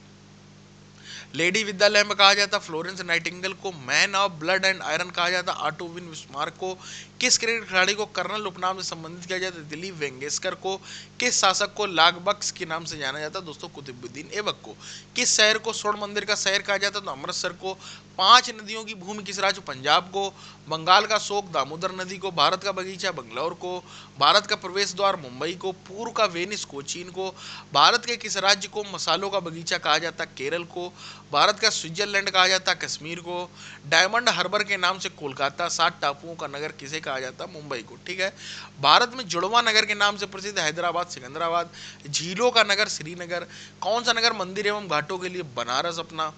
लेडी विद्यालय में कहा जाता फ्लोरेंस नाइटिंगेल को। Man of blood and iron कहा जाता ऑटो विन बिस्मार्क को। किस क्रिकेट खिलाड़ी को कर्नल उपनाम से संबंधित किया जाता है? दिलीप वेंगेसकर को। किस शासक को लालबख्श के नाम से जाना जाता है? दोस्तों कुतुबुद्दीन ऐबक को। किस शहर को स्वर्ण मंदिर का शहर कहा जाता है? तो अमृतसर को। 5 नदियों की भूमि किस राज्य? पंजाब को। बंगाल का शोक दामोदर नदी को। भारत का बगीचा बंगलौर को। भारत का प्रवेश द्वार मुंबई को। पूर्व का वेनिस कोचीन को। भारत के किस राज्य को मसालों का बगीचा कहा जाता? केरल को। भारत का स्विट्जरलैंड कहा जाता कश्मीर को। डायमंड हार्बर के नाम से कोलकाता। 7 टापुओं का नगर किसे कहा जाता? मुंबई को, ठीक है। भारत में जुड़वा नगर के नाम से प्रसिद्ध हैदराबाद सिकंदराबाद। झीलों का नगर श्रीनगर। कौन सा नगर मंदिर एवं घाटों के लिए? बनारस अपना।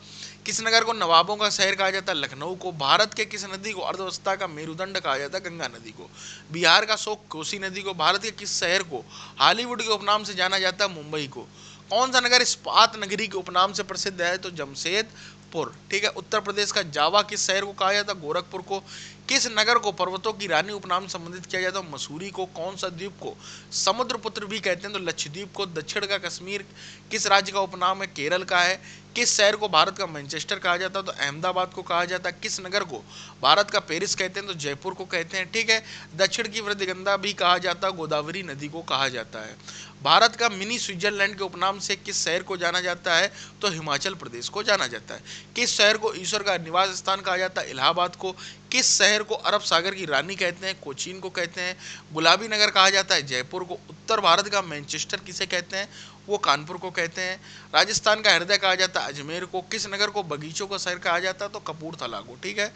किस नगर को नवाबों का शहर कहा जाता है? लखनऊ को। भारत के किस नदी को अर्थव्यवस्था का मेरुदंड कहा जाता है? गंगा नदी को। बिहार का शोक कोसी नदी को। भारत के किस शहर को हॉलीवुड के उपनाम से जाना जाता है? मुंबई को। कौन सा नगर इस्पात नगरी के उपनाम से प्रसिद्ध है? तो जमशेदपुर, ठीक है। उत्तर प्रदेश का जावा किस शहर को कहा जाता है? गोरखपुर को। किस नगर को पर्वतों की रानी उपनाम संबंधित किया जाता है? मसूरी को। कौन सा द्वीप को समुद्रपुत्र भी कहते हैं? तो लक्षद्वीप को। दक्षिण का कश्मीर किस राज्य का उपनाम है? केरल का है। किस शहर को भारत का मैनचेस्टर कहा जाता है? तो अहमदाबाद को कहा जाता है। किस नगर को भारत का पेरिस कहते हैं? तो जयपुर को कहते हैं, ठीक है। दक्षिण की वृद्धगंधा भी कहा जाता है, गोदावरी नदी को कहा जाता है। भारत का मिनी स्विट्जरलैंड के उपनाम से किस शहर को जाना जाता है? तो हिमाचल प्रदेश को जाना जाता है। किस शहर को ईश्वर का निवास स्थान कहा जाता है? इलाहाबाद को। किस शहर को अरब सागर की रानी कहते हैं? कोचीन को कहते हैं। गुलाबी नगर कहा जाता है जयपुर को। उत्तर भारत का मैनचेस्टर किसे कहते हैं? वो कानपुर को कहते हैं। राजस्थान का हृदय कहा जाता है अजमेर को। किस नगर को बगीचों का शहर कहा जाता है? तो कपूरथला को, ठीक है।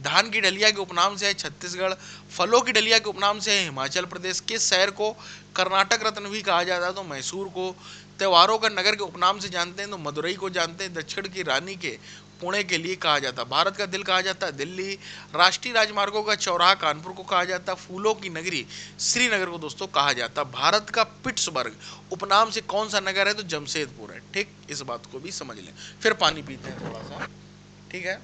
धान की डलिया के उपनाम से है छत्तीसगढ़। फलों की डलिया के उपनाम से है हिमाचल प्रदेश। किस शहर को कर्नाटक रत्न भी कहा जाता है? तो मैसूर को। त्योहारों का नगर के उपनाम से जानते हैं? तो मदुरई को जानते हैं। दक्षिण की रानी के पुणे के लिए कहा जाता है। भारत का दिल कहा जाता है दिल्ली। राष्ट्रीय राजमार्गों का चौराहा कानपुर को कहा जाता है। फूलों की नगरी श्रीनगर को दोस्तों कहा जाता है। भारत का पिट्सबर्ग उपनाम से कौन सा नगर है? तो जमशेदपुर है, ठीक। इस बात को भी समझ लें। फिर पानी पीते हैं थोड़ा सा, ठीक है।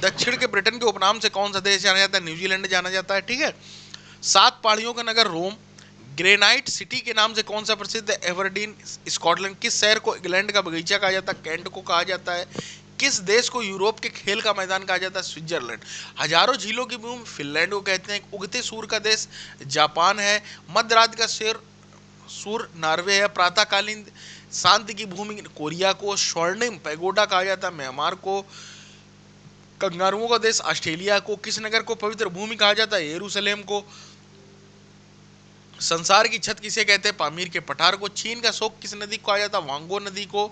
दक्षिण के ब्रिटेन के उपनाम से कौन सा देश जाना जाता है? न्यूजीलैंड जाना जाता है। ठीक है। 7 पहाड़ियों का नगर रोम। ग्रेनाइट सिटी के नाम से कौन सा प्रसिद्ध है? Aberdeen Scotland. किस शहर को इंग्लैंड का बगीचा कहा जाता है? कैंट को कहा जाता है। किस देश को यूरोप के खेल का मैदान कहा जाता है? स्विट्जरलैंड। हजारों झीलों की भूमि फिनलैंड को कहते हैं। उगते सूर्य का देश जापान है। मध्यरात का शेर सूर नॉर्वे है। प्रातःकालीन शांति की भूमि कोरिया को। स्वर्णिम पैगोडा कहा जाता है म्यांमार को। कंगारुओं का देश ऑस्ट्रेलिया को। किस नगर को पवित्र भूमि कहा जाता है? यरूशलेम को। संसार की छत किसे कहते हैं? पामीर के पठार को। चीन का शोक किस नदी को कहा जाता है? वांगो नदी को।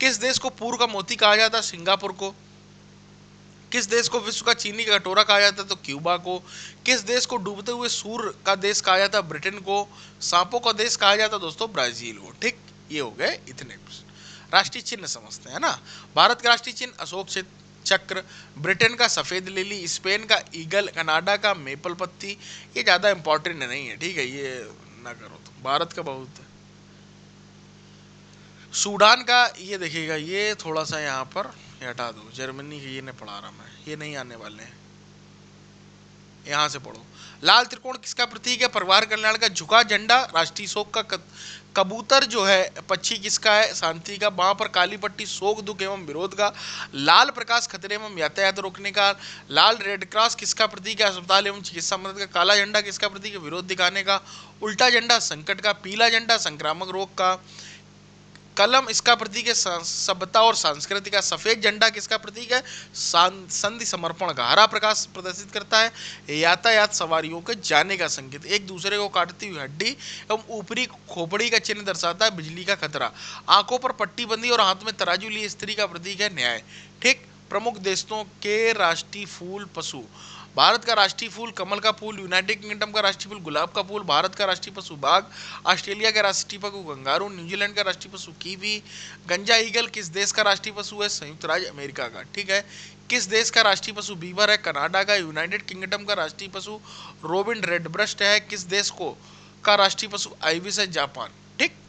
किस देश को पूर्व का मोती कहा जाता है? सिंगापुर को। किस देश को विश्व का चीनी का कटोरा कहा जाता है? तो क्यूबा को। किस देश को डूबते हुए सूर्य का देश कहा जाता है? ब्रिटेन को। सांपों का देश कहा जाता है दोस्तों? ब्राजील को। ठीक, ये हो गए इतने प्रश्न। राष्ट्रीय चिन्ह समझते हैं ना। भारत का राष्ट्रीय चिन्ह अशोक चक्र। ब्रिटेन का सफेद लिली। स्पेन का ईगल। कनाडा का मेपल पत्ती। ये ज्यादा इंपॉर्टेंट नहीं है, ठीक है, ये ना करो। तो भारत का बहुत है। सूडान का ये देखिएगा, ये थोड़ा सा यहाँ पर हटा दो। जर्मनी की ये नहीं पढ़ा रहा मैं, ये नहीं आने वाले हैं, यहाँ से पढ़ो। लाल त्रिकोण किसका प्रतीक है? परिवार कल्याण का। झुका झंडा राष्ट्रीय शोक का। कबूतर जो है पक्षी किसका है? शांति का। वहां पर काली पट्टी शोक दुख एवं विरोध का। लाल प्रकाश खतरे एवं यातायात रोकने का। लाल रेड क्रॉस किसका प्रतीक है? अस्पताल एवं चिकित्सा मदद का। काला झंडा किसका प्रतीक है? विरोध दिखाने का। उल्टा झंडा संकट का। पीला झंडा संक्रामक रोग का। कलम इसका प्रतीक है सभ्यता और संस्कृति का। सफेद झंडा किसका प्रतीक है? संधि समर्पण का। हरा प्रकाश प्रदर्शित करता है यातायात सवारियों के जाने का संकेत। एक दूसरे को काटती हुई हड्डी एवं ऊपरी खोपड़ी का चिन्ह दर्शाता है बिजली का खतरा। आंखों पर पट्टी बंदी और हाथ में तराजू लिए स्त्री का प्रतीक है न्याय। ठीक। प्रमुख देशों के राष्ट्रीय फूल पशु। भारत का राष्ट्रीय फूल कमल का फूल। यूनाइटेड किंगडम का राष्ट्रीय फूल गुलाब का फूल। भारत का राष्ट्रीय पशु बाघ। ऑस्ट्रेलिया का राष्ट्रीय पशु कंगारू। न्यूजीलैंड का राष्ट्रीय पशु कीवी। गंजा ईगल किस देश का राष्ट्रीय पशु है? संयुक्त राज्य अमेरिका का। ठीक है। किस देश का राष्ट्रीय पशु बीवर है? कनाडा का। यूनाइटेड किंगडम का राष्ट्रीय पशु रोबिन रेडब्रेस्ट है। किस देश को का राष्ट्रीय पशु आइबिस है? जापान। ठीक।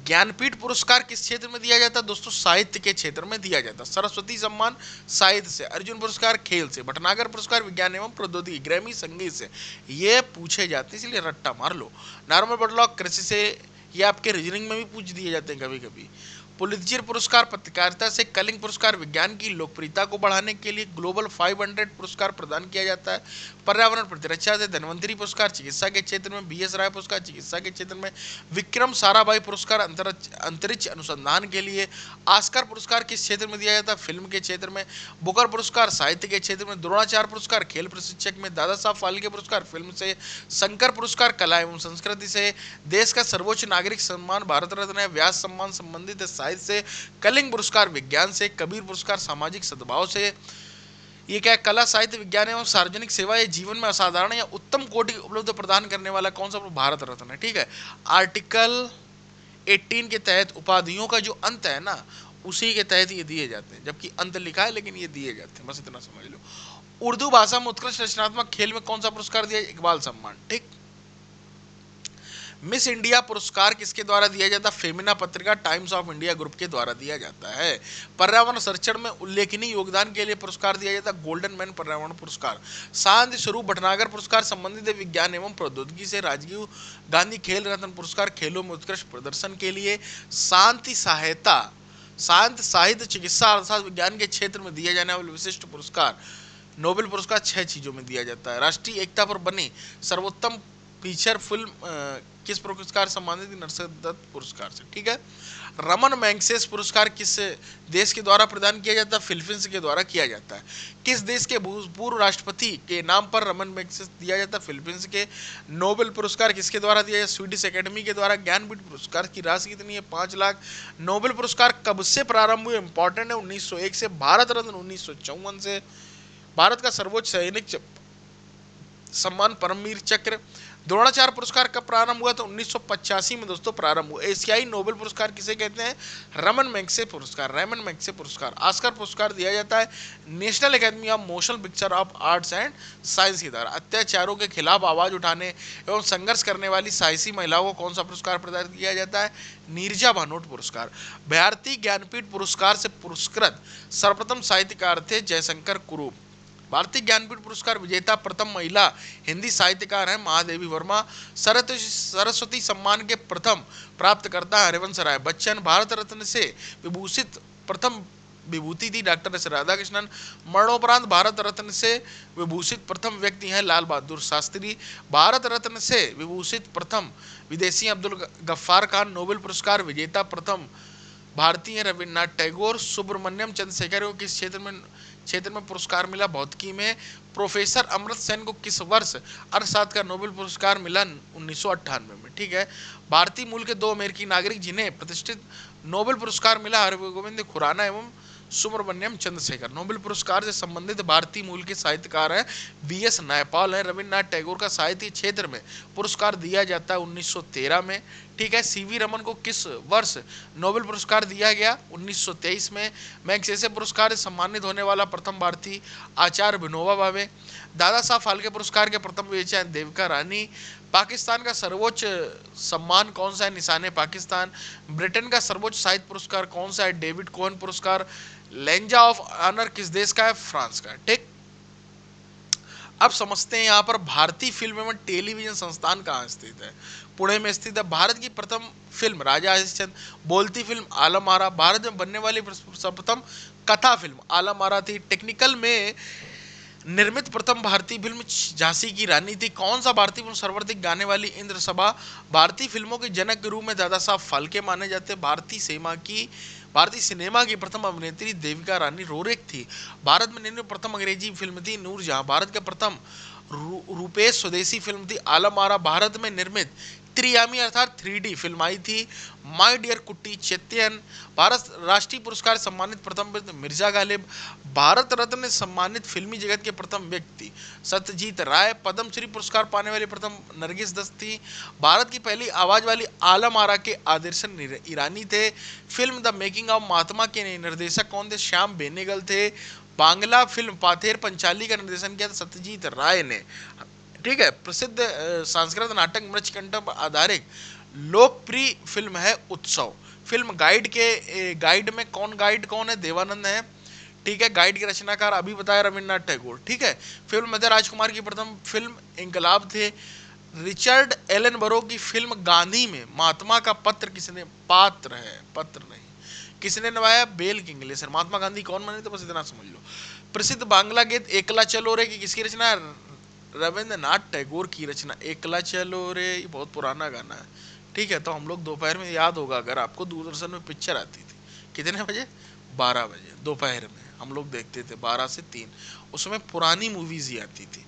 ज्ञानपीठ पुरस्कार किस क्षेत्र में दिया जाता है दोस्तों? साहित्य के क्षेत्र में दिया जाता है। सरस्वती सम्मान साहित्य से। अर्जुन पुरस्कार खेल से। भटनागर पुरस्कार विज्ञान एवं प्रौद्योगिकी। ग्रैमी संगीत से। ये पूछे जाते हैं, इसलिए रट्टा मार लो। नॉर्मल बटलॉक कृषि से। ये आपके रीजनिंग में भी पूछ दिए जाते हैं कभी कभी। पुलित्जर पुरस्कार पत्रकारिता से। कलिंग पुरस्कार विज्ञान की लोकप्रियता को बढ़ाने के लिए। ग्लोबल 500 पुरस्कार प्रदान किया जाता है पर्यावरण प्रतिरक्षा से। धन्वंतरी पुरस्कार चिकित्सा के क्षेत्र में। BS राय पुरस्कार चिकित्सा के क्षेत्र में। विक्रम साराभाई पुरस्कार अंतरिक्ष अनुसंधान के लिए। ऑस्कर पुरस्कार किस क्षेत्र में दिया जाता है? फिल्म के क्षेत्र में। बुकर पुरस्कार साहित्य के क्षेत्र में। द्रोणाचार्य पुरस्कार खेल प्रशिक्षक में। दादा साहब फाल्के पुरस्कार फिल्म से। शंकर पुरस्कार कला एवं संस्कृति से। देश का सर्वोच्च नागरिक सम्मान भारत रत्न है। व्यास सम्मान संबंधित है साहित्य से। कलिंग पुरस्कार विज्ञान से। कबीर पुरस्कार सामाजिक सद्भाव से। ये क्या? कला साहित्य विज्ञान एवं सार्वजनिक सेवा। ये जीवन में असाधारण या उत्तम कोटि उपलब्ध प्रदान करने वाला कौन सा? भारत रत्न है। ठीक है। आर्टिकल 18 के तहत उपाधियों का जो अंत है ना, उसी के तहत ये दिए जाते हैं, जबकि अंत लिखा है लेकिन ये दिए जाते हैं, बस इतना समझ लो। उर्दू भाषा में उत्कृष्ट रचनात्मक खेल में कौन सा पुरस्कार दिया? इकबाल सम्मान। ठीक। मिस इंडिया पुरस्कार किसके द्वारा दिया जाता है? फेमिना पत्रिका टाइम्स ऑफ इंडिया ग्रुप के द्वारा दिया जाता है। पर्यावरण संरक्षण में उल्लेखनीय योगदान के लिए पुरस्कार दिया जाता है गोल्डन मैन पर्यावरण पुरस्कार। शांति स्वरूप भटनागर पुरस्कार संबंधित है विज्ञान एवं प्रौद्योगिकी से। राजीव गांधी खेल रत्न पुरस्कार खेलों में उत्कृष्ट प्रदर्शन के लिए। शांति सहायता शांत साहित्य चिकित्सा अर्थात विज्ञान के क्षेत्र में दिया जाने वाले विशिष्ट पुरस्कार नोबेल पुरस्कार 6 चीजों में दिया जाता है। राष्ट्रीय एकता पर बनी सर्वोत्तम फीचर फिल्म किस पुरस्कार सम्मानित? नरसिंह दत्त पुरस्कार से। ठीक है। रमन मैग्सेस पुरस्कार किस देश के द्वारा प्रदान किया जाता है? फिलीपींस के द्वारा किया जाता है। किस देश के भूतपूर्व राष्ट्रपति के नाम पर रमन मैग्सेस दिया जाता है? फिलीपींस के। नोबेल पुरस्कार किसके द्वारा दिया जाता है? स्वीडिश एकेडमी के द्वारा। ज्ञानपीठ पुरस्कार की राशि कितनी है? 5 लाख। नोबेल पुरस्कार कब से प्रारंभ हुए? इंपॉर्टेंट है, 1901 से। भारत रत्न 1954 से। भारत का सर्वोच्च सैनिक सम्मान परमवीर चक्र। द्रोणाचार्य पुरस्कार कब प्रारंभ हुआ? तो 1985 में दोस्तों प्रारंभ हुआ। एशियाई नोबेल पुरस्कार किसे कहते हैं? रमन मैग्से पुरस्कार, रेमन मैग्से पुरस्कार। ऑस्कर पुरस्कार दिया जाता है national academy of motion picture of arts and science के द्वारा। अत्याचारों के खिलाफ आवाज उठाने एवं संघर्ष करने वाली साहसी महिलाओं को कौन सा पुरस्कार प्रदान किया जाता है? नीरजा भानोट पुरस्कार। भारतीय ज्ञानपीठ पुरस्कार से पुरस्कृत सर्वप्रथम साहित्यकार थे जयशंकर कुरूप। भारतीय ज्ञानपीठ पुरस्कार विजेता प्रथम महिला हिंदी साहित्यकार हैं महादेवी वर्मा। सरस्वती सम्मान के प्रथम प्राप्तकर्ता हरिवंश राय बच्चन। भारत रत्न से विभूषित प्रथम विभूति थी डॉक्टर एस राधाकृष्णन। मरणोपरांत भारत रत्न से विभूषित प्रथम व्यक्ति हैं लाल बहादुर शास्त्री। भारत रत्न से विभूषित प्रथम विदेशी अब्दुल गफ्फार खान। नोबेल पुरस्कार विजेता प्रथम भारतीय रविन्द्रनाथ टैगोर। सुब्रमण्यम चंद्रशेखर को किस क्षेत्र में पुरस्कार मिला? भौतिकी में। प्रोफेसर अमर्त्य सेन को किस वर्ष अर्थशास्त्र का नोबेल पुरस्कार मिला? 1998 में। ठीक है। भारतीय मूल के 2 अमेरिकी नागरिक जिन्हें प्रतिष्ठित नोबेल पुरस्कार मिला, हरगोविंद खुराना एवं सुब्रमण्यम चंद्रशेखर। नोबेल पुरस्कार से संबंधित भारतीय मूल के साहित्यकार हैं बीएस नायपाल हैं। रविन्द्रनाथ टैगोर का साहित्य क्षेत्र में पुरस्कार दिया जाता है 1913 में। ठीक है। सीवी रमन को किस वर्ष नोबेल पुरस्कार दिया गया? 1923 में। मैग्सेसे पुरस्कार से सम्मानित होने वाला प्रथम भारतीय आचार्य विनोबा भावे। दादा साहब फाल्के पुरस्कार के प्रथम विजेता देविका रानी। पाकिस्तान का सर्वोच्च सम्मान कौन सा है? निशाने पाकिस्तान। ब्रिटेन का सर्वोच्च साहित्य पुरस्कार कौन सा है? डेविड कोहेन पुरस्कार। लेंजा ऑफ ऑनर किस देश का है? फ्रांस का। ठीक। अब समझते हैं यहाँ पर भारतीय फिल्म एवं टेलीविजन संस्थान कहाँ स्थित है? पुणे में स्थित है। भारत की प्रथम फिल्म राजा हरिश्चंद्र। बोलती फिल्म आलम आरा। भारत में बनने वाली सर्वप्रथम कथा फिल्म आलम आरा थी। टेक्निकल में निर्मित प्रथम भारतीय फिल्म झांसी की रानी थी। कौन सा भारतीय फिल्म सर्वाधिक गाने वाली? इंद्र सभा। भारतीय फिल्मों के जनक के रूप में दादा साहब फाल्के माने जाते हैं। भारतीय सिनेमा की प्रथम अभिनेत्री देविका रानी रोरेक थी। भारत में निर्मित प्रथम अंग्रेजी फिल्म थी नूरजहां। भारत के प्रथम रुपेश स्वदेशी फिल्म थी आलम आरा। भारत में निर्मित त्रियामी अर्थात 3D फिल्म आई थी माय डियर कुट्टी चैत्यन। भारत राष्ट्रीय पुरस्कार सम्मानित प्रथम व्यक्ति मिर्जा गालिब। भारत रत्न सम्मानित फिल्मी जगत के प्रथम व्यक्ति सत्यजीत राय। पद्मश्री पुरस्कार पाने वाले प्रथम नरगिस दत्त थी। भारत की पहली आवाज वाली आलम आरा के आदर्शन ईरानी थे। फिल्म द मेकिंग ऑफ महात्मा के निर्देशक कौन थे? श्याम बेनेगल थे। बांग्ला फिल्म पाथेर पंचाली का निर्देशन किया था सत्यजीत राय ने। ठीक है। प्रसिद्ध सांस्कृतिक नाटक मृच्छकंठ पर आधारित लोकप्रिय फिल्म है उत्सव। फिल्म गाइड में गाइड कौन है? देवानंद है। ठीक है। गाइड के रचनाकार अभी बताया रविन्द्रनाथ टैगोर। ठीक है। फिल्म मध्य राजकुमार की प्रथम फिल्म इंकलाब थे। रिचर्ड एलन बरो की फिल्म गांधी में महात्मा का पत्र किसने? पात्र है, पत्र नहीं। किसने निभाया? बेल किंगलेसर। महात्मा गांधी कौन बने? तो बस इतना समझ लो। प्रसिद्ध बांग्ला गीत एकला चलो रे की किसकी रचना है? रविन्द्रनाथ टैगोर की रचना। एकला चलो रे, ये बहुत पुराना गाना है। ठीक है। तो हम लोग दोपहर में, याद होगा अगर आपको, दूरदर्शन में पिक्चर आती थी कितने बजे? 12 बजे दोपहर में हम लोग देखते थे 12 से 3। उसमें पुरानी मूवीज ही आती थी।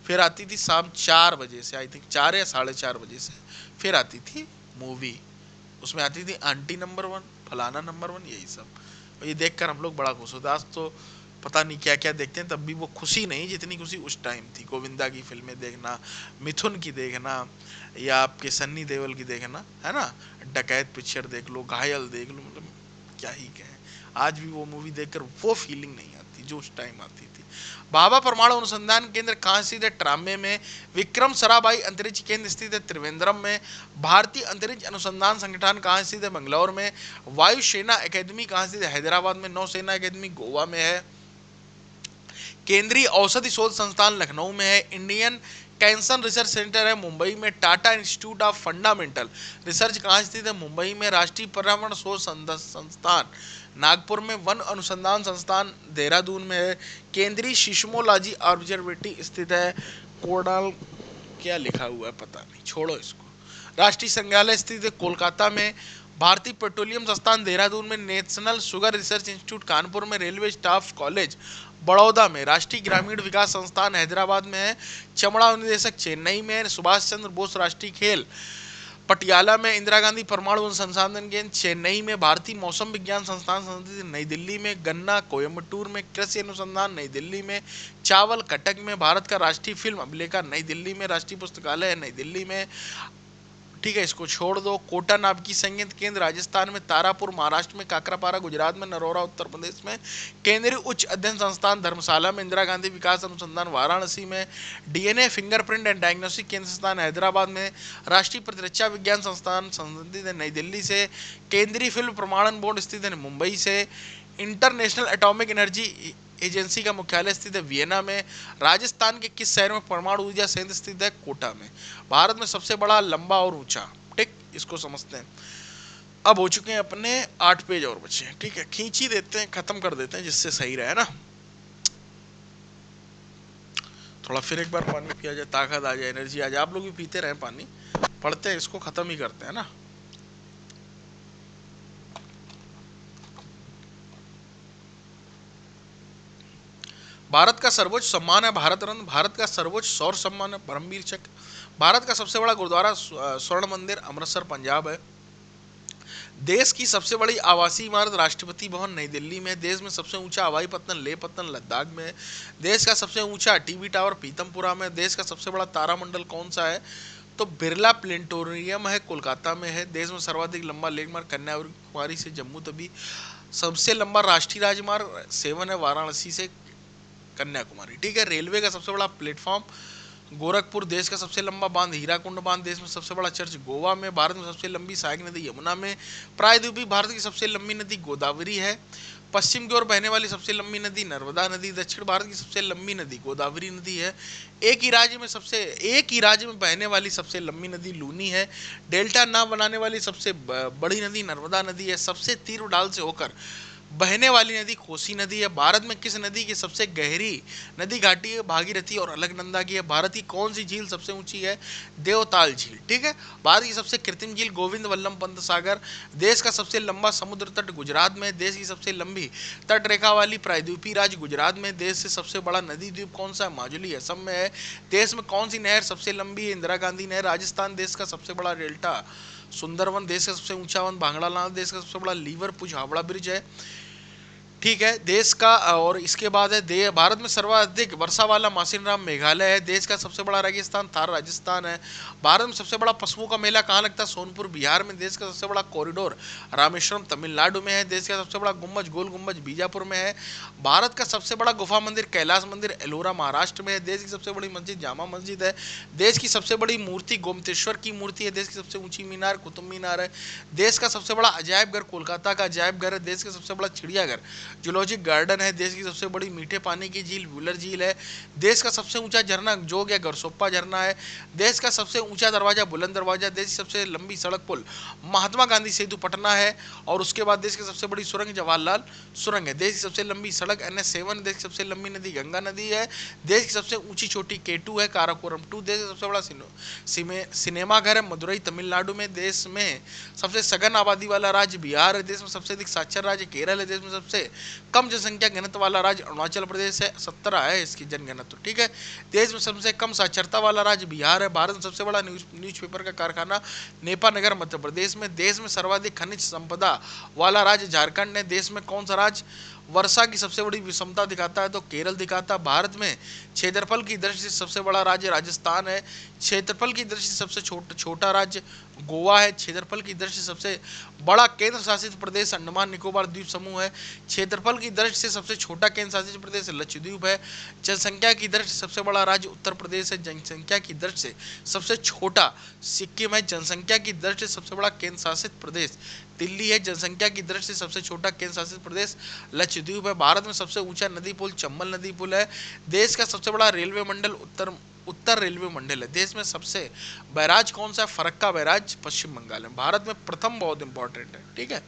फिर आती थी शाम 4 बजे से, आई थिंक 4 या 4:30 बजे से फिर आती थी मूवी। उसमें आती थी आंटी नंबर 1, फलाना नंबर 1, यही सब। ये देखकर हम लोग बड़ा खुश होते। आज तो पता नहीं क्या क्या देखते हैं। तब भी वो खुशी नहीं जितनी खुशी उस टाइम थी। गोविंदा की फिल्में देखना, मिथुन की देखना, या आपके सन्नी देओल की देखना, है ना। डकैत पिक्चर देख लो, घायल देख लो, मतलब क्या ही कहें। आज भी वो मूवी देखकर वो फीलिंग नहीं आती जो उस टाइम आती थी। भाभा परमाणु अनुसंधान केंद्र कहाँ स्थित है? ट्रामे में। विक्रम साराभाई अंतरिक्ष केंद्र स्थित है त्रिवेंद्रम में। भारतीय अंतरिक्ष अनुसंधान संगठन कहाँ स्थित है? बंगलौर में। वायुसेना अकेदमी कहाँ स्थित है? हैदराबाद में। नौसेना अकेदमी गोवा में है। केंद्रीय औषधि शोध संस्थान लखनऊ में है। इंडियन कैंसर रिसर्च सेंटर है मुंबई में। Tata institute of fundamental research कहाँ स्थित है? मुंबई में। राष्ट्रीय पर्यावरण शोध संस्थान नागपुर में। वन अनुसंधान संस्थान देहरादून में है। केंद्रीय सिस्मोलॉजी ऑब्जर्वेटरी स्थित है कोडाल, क्या लिखा हुआ है पता नहीं, छोड़ो इसको। राष्ट्रीय संग्रहालय स्थित है कोलकाता में। भारतीय पेट्रोलियम संस्थान देहरादून में। National sugar research institute Kanpur में। रेलवे स्टाफ कॉलेज बड़ौदा में। राष्ट्रीय ग्रामीण विकास संस्थान हैदराबाद में है। चमड़ा निदेशक चेन्नई में है। सुभाष चंद्र बोस राष्ट्रीय खेल पटियाला में इंदिरा गांधी परमाणु अनुसंधान केंद्र, चेन्नई में भारतीय मौसम विज्ञान संस्थान संस्थित, नई दिल्ली में गन्ना, कोयम्बटूर में कृषि अनुसंधान, नई दिल्ली में चावल, कटक में भारत का राष्ट्रीय फिल्म अभिलेखा, नई दिल्ली में राष्ट्रीय पुस्तकालय है नई दिल्ली में। ठीक है, इसको छोड़ दो। कोटा नाभिकीय संगीत केंद्र राजस्थान में, तारापुर महाराष्ट्र में, काकरापारा गुजरात में, नरोरा उत्तर प्रदेश में। केंद्रीय उच्च अध्ययन संस्थान धर्मशाला में, इंदिरा गांधी विकास अनुसंधान वाराणसी में, डीएनए फिंगरप्रिंट एंड डायग्नोस्टिक केंद्र संस्थान हैदराबाद में, राष्ट्रीय प्रतिरक्षा विज्ञान संस्थान संस्थित है नई दिल्ली से, केंद्रीय फिल्म प्रमाणन बोर्ड स्थित है मुंबई से, इंटरनेशनल एटॉमिक एनर्जी एजेंसी का मुख्यालय स्थित है वियना में। राजस्थान के किस शहर में परमाणु ऊर्जा संयंत्र स्थित है? कोटा में। भारत में सबसे बड़ा, लंबा और ऊंचा। ठीक, इसको समझते हैं। अब हो चुके हैं अपने 8 पेज और बचे हैं। ठीक है, खींच ही देते हैं, खत्म कर देते हैं जिससे सही रहे ना। थोड़ा फिर एक बार पानी पिया जाए, ताकत आ जाए, एनर्जी आ जाए। आप लोग भी पीते रहे पानी, पढ़ते हैं, इसको खत्म ही करते हैं ना। भारत का सर्वोच्च सम्मान है भारत रत्न। भारत का सर्वोच्च सौर सम्मान है परमवीर चक्र। भारत का सबसे बड़ा गुरुद्वारा स्वर्ण मंदिर अमृतसर पंजाब है। देश की सबसे बड़ी आवासीय इमारत राष्ट्रपति भवन नई दिल्ली में। देश में सबसे ऊंचा हवाई पत्तन लेह पत्तन लद्दाख में है। देश का सबसे ऊंचा टीवी टावर पीतमपुरा में। देश का सबसे बड़ा तारामंडल कौन सा है? तो बिरला प्लेनेटोरियम है, कोलकाता में है। देश में सर्वाधिक लंबा लेक मार्ग कन्याकुमारी से जम्मू तवी। सबसे लंबा राष्ट्रीय राजमार्ग 7 है, वाराणसी से कन्याकुमारी। ठीक है, रेलवे का सबसे बड़ा प्लेटफॉर्म गोरखपुर। देश का सबसे लंबा बांध हीराकुंड बांध। देश में सबसे बड़ा चर्च गोवा में। भारत में सबसे लंबी सहायक नदी यमुना में। प्रायद्वीपीय भारत की सबसे लंबी नदी गोदावरी है। पश्चिम की ओर बहने वाली सबसे लंबी नदी नर्मदा नदी। दक्षिण भारत की सबसे लंबी नदी गोदावरी नदी है। एक ही राज्य में बहने वाली सबसे लंबी नदी लूनी है। डेल्टा न बनाने वाली सबसे बड़ी नदी नर्मदा नदी है। सबसे तीव्र ढाल से होकर बहने वाली नदी कोसी नदी है। भारत में किस नदी की सबसे गहरी नदी घाटी है? भागीरथी और अलकनंदा की है। भारत की कौन सी झील सबसे ऊंची है? देवताल झील। ठीक है, भारत की सबसे कृत्रिम झील गोविंद वल्लभ पंत सागर। देश का सबसे लंबा समुद्र तट गुजरात में। देश की सबसे लंबी तट रेखा वाली प्रायद्वीपीय राज्य गुजरात में। देश से सबसे बड़ा नदी द्वीप कौन सा है? माजुली असम में है। देश में कौन सी नहर सबसे लंबी है? इंदिरा गांधी नहर। राजस्थान देश का सबसे बड़ा डेल्टा सुंदरवन। देश का सबसे ऊंचा वन भांगड़ालाल। देश का सबसे बड़ा लीवर पुज हावड़ा ब्रिज है। ठीक है, देश का और इसके बाद है भारत में सर्वाधिक वर्षा वाला मासिनराम मेघालय है। देश का सबसे बड़ा रेगिस्तान थार राजस्थान है। भारत में सबसे बड़ा पशुओं का मेला कहाँ लगता है? सोनपुर बिहार में। देश का सबसे बड़ा कॉरिडोर रामेश्वरम तमिलनाडु में है। देश का सबसे बड़ा गुम्बज गोल गुम्बज बीजापुर में है। भारत का सबसे बड़ा गुफा मंदिर कैलाश मंदिर एलोरा महाराष्ट्र में है। देश की सबसे बड़ी मस्जिद जामा मस्जिद है। देश की सबसे बड़ी मूर्ति गोमतेश्वर की मूर्ति है। देश की सबसे ऊंची मीनार कुतुब मीनार है। देश का सबसे बड़ा अजायब घर कोलकाता का अजायब घर है। देश का सबसे बड़ा चिड़ियाघर जूलॉजिक गार्डन है। देश की सबसे बड़ी मीठे पानी की झील व्यूलर झील है। देश का सबसे ऊंचा झरना जोग या गरसोप्पा झरना है। देश का सबसे ऊंचा दरवाजा बुलंद दरवाजा। देश की सबसे लंबी सड़क पुल महात्मा गांधी सेतु पटना है। और उसके बाद देश की सबसे बड़ी सुरंग जवाहरलाल सुरंग है। देश की सबसे लंबी सड़क NH7। देश की सबसे लंबी नदी गंगा नदी है। देश की सबसे ऊंची चोटी K2 है, काराकोरम 2। देश का सबसे बड़ा सिनेमा घर है मदुरई तमिलनाडु में। देश में सबसे सघन आबादी वाला राज्य बिहार है। देश में सबसे अधिक साक्षर राज्य केरल है। देश में सबसे कम जनसंख्या घनत्व वाला राज्य अरुणाचल प्रदेश है, 17 है इसकी जनघनत्व। ठीक है, देश में सबसे कम साक्षरता वाला राज्य बिहार है। भारत में सबसे बड़ा न्यूज़पेपर का कारखाना नेपानगर मध्य प्रदेश में। देश में सर्वाधिक खनिज संपदा वाला राज्य झारखंड है। देश में कौन सा राज्य वर्षा की सबसे बड़ी विषमता दिखाता है? तो केरल दिखाता है। भारत में क्षेत्रफल की दृष्टि से सबसे बड़ा राज्य राजस्थान है। क्षेत्रफल की दृष्टि से सबसे छोटा राज्य गोवा है। क्षेत्रफल की दृष्टि से सबसे बड़ा केंद्र शासित प्रदेश अंडमान निकोबार द्वीप समूह है। क्षेत्रफल की दृष्टि से सबसे छोटा केंद्र शासित प्रदेश लक्षद्वीप है। जनसंख्या की दृष्टि से सबसे बड़ा राज्य उत्तर प्रदेश है। जनसंख्या की दृष्टि से सबसे छोटा सिक्किम है। जनसंख्या की दृष्टि से सबसे बड़ा केंद्र शासित प्रदेश दिल्ली है। जनसंख्या की दृष्टि से सबसे छोटा केंद्र शासित प्रदेश लक्षद्वीप है। भारत में सबसे ऊंचा नदी पुल चंबल नदी पुल है। देश का सबसे बड़ा रेलवे मंडल उत्तर रेलवे मंडल है। देश में सबसे बैराज कौन सा है? फरक्का बैराज पश्चिम बंगाल में। भारत में प्रथम बहुत इंपॉर्टेंट है। ठीक है,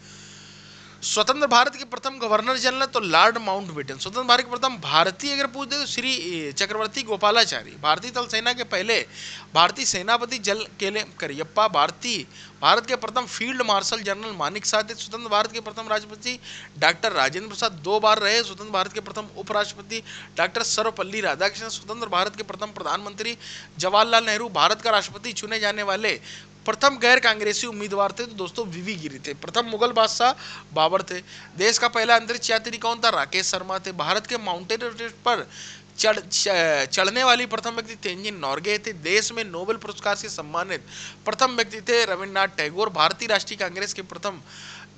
स्वतंत्र भारत के प्रथम गवर्नर जनरल तो लॉर्ड माउंटबेटन। स्वतंत्र भारत के प्रथम भारतीय अगर पूछ दे तो श्री चक्रवर्ती गोपालाचारी। भारतीय थल सेना के पहले भारतीय सेनापति जल केले करियप्पा। भारत के प्रथम फील्ड मार्शल जनरल मानिक साथ। स्वतंत्र भारत के प्रथम राष्ट्रपति डॉक्टर राजेंद्र प्रसाद 2 बार रहे। स्वतंत्र भारत के प्रथम उपराष्ट्रपति डॉक्टर सर्वपल्ली राधाकृष्णन। स्वतंत्र भारत के प्रथम प्रधानमंत्री जवाहरलाल नेहरू। भारत का राष्ट्रपति चुने जाने वाले प्रथम गैर कांग्रेसी उम्मीदवार थे तो दोस्तों वीवी गिरी थे। प्रथम मुगल बादशाह बाबर थे। देश का पहला अंतरिक्ष यात्री कौन था? राकेश शर्मा थे। भारत के माउंटेन एवरेस्ट पर चढ़ने वाली प्रथम व्यक्ति तेंजिन नोर्गे थे। देश में नोबेल पुरस्कार से सम्मानित प्रथम व्यक्ति थे रविन्द्रनाथ टैगोर। भारतीय राष्ट्रीय कांग्रेस के प्रथम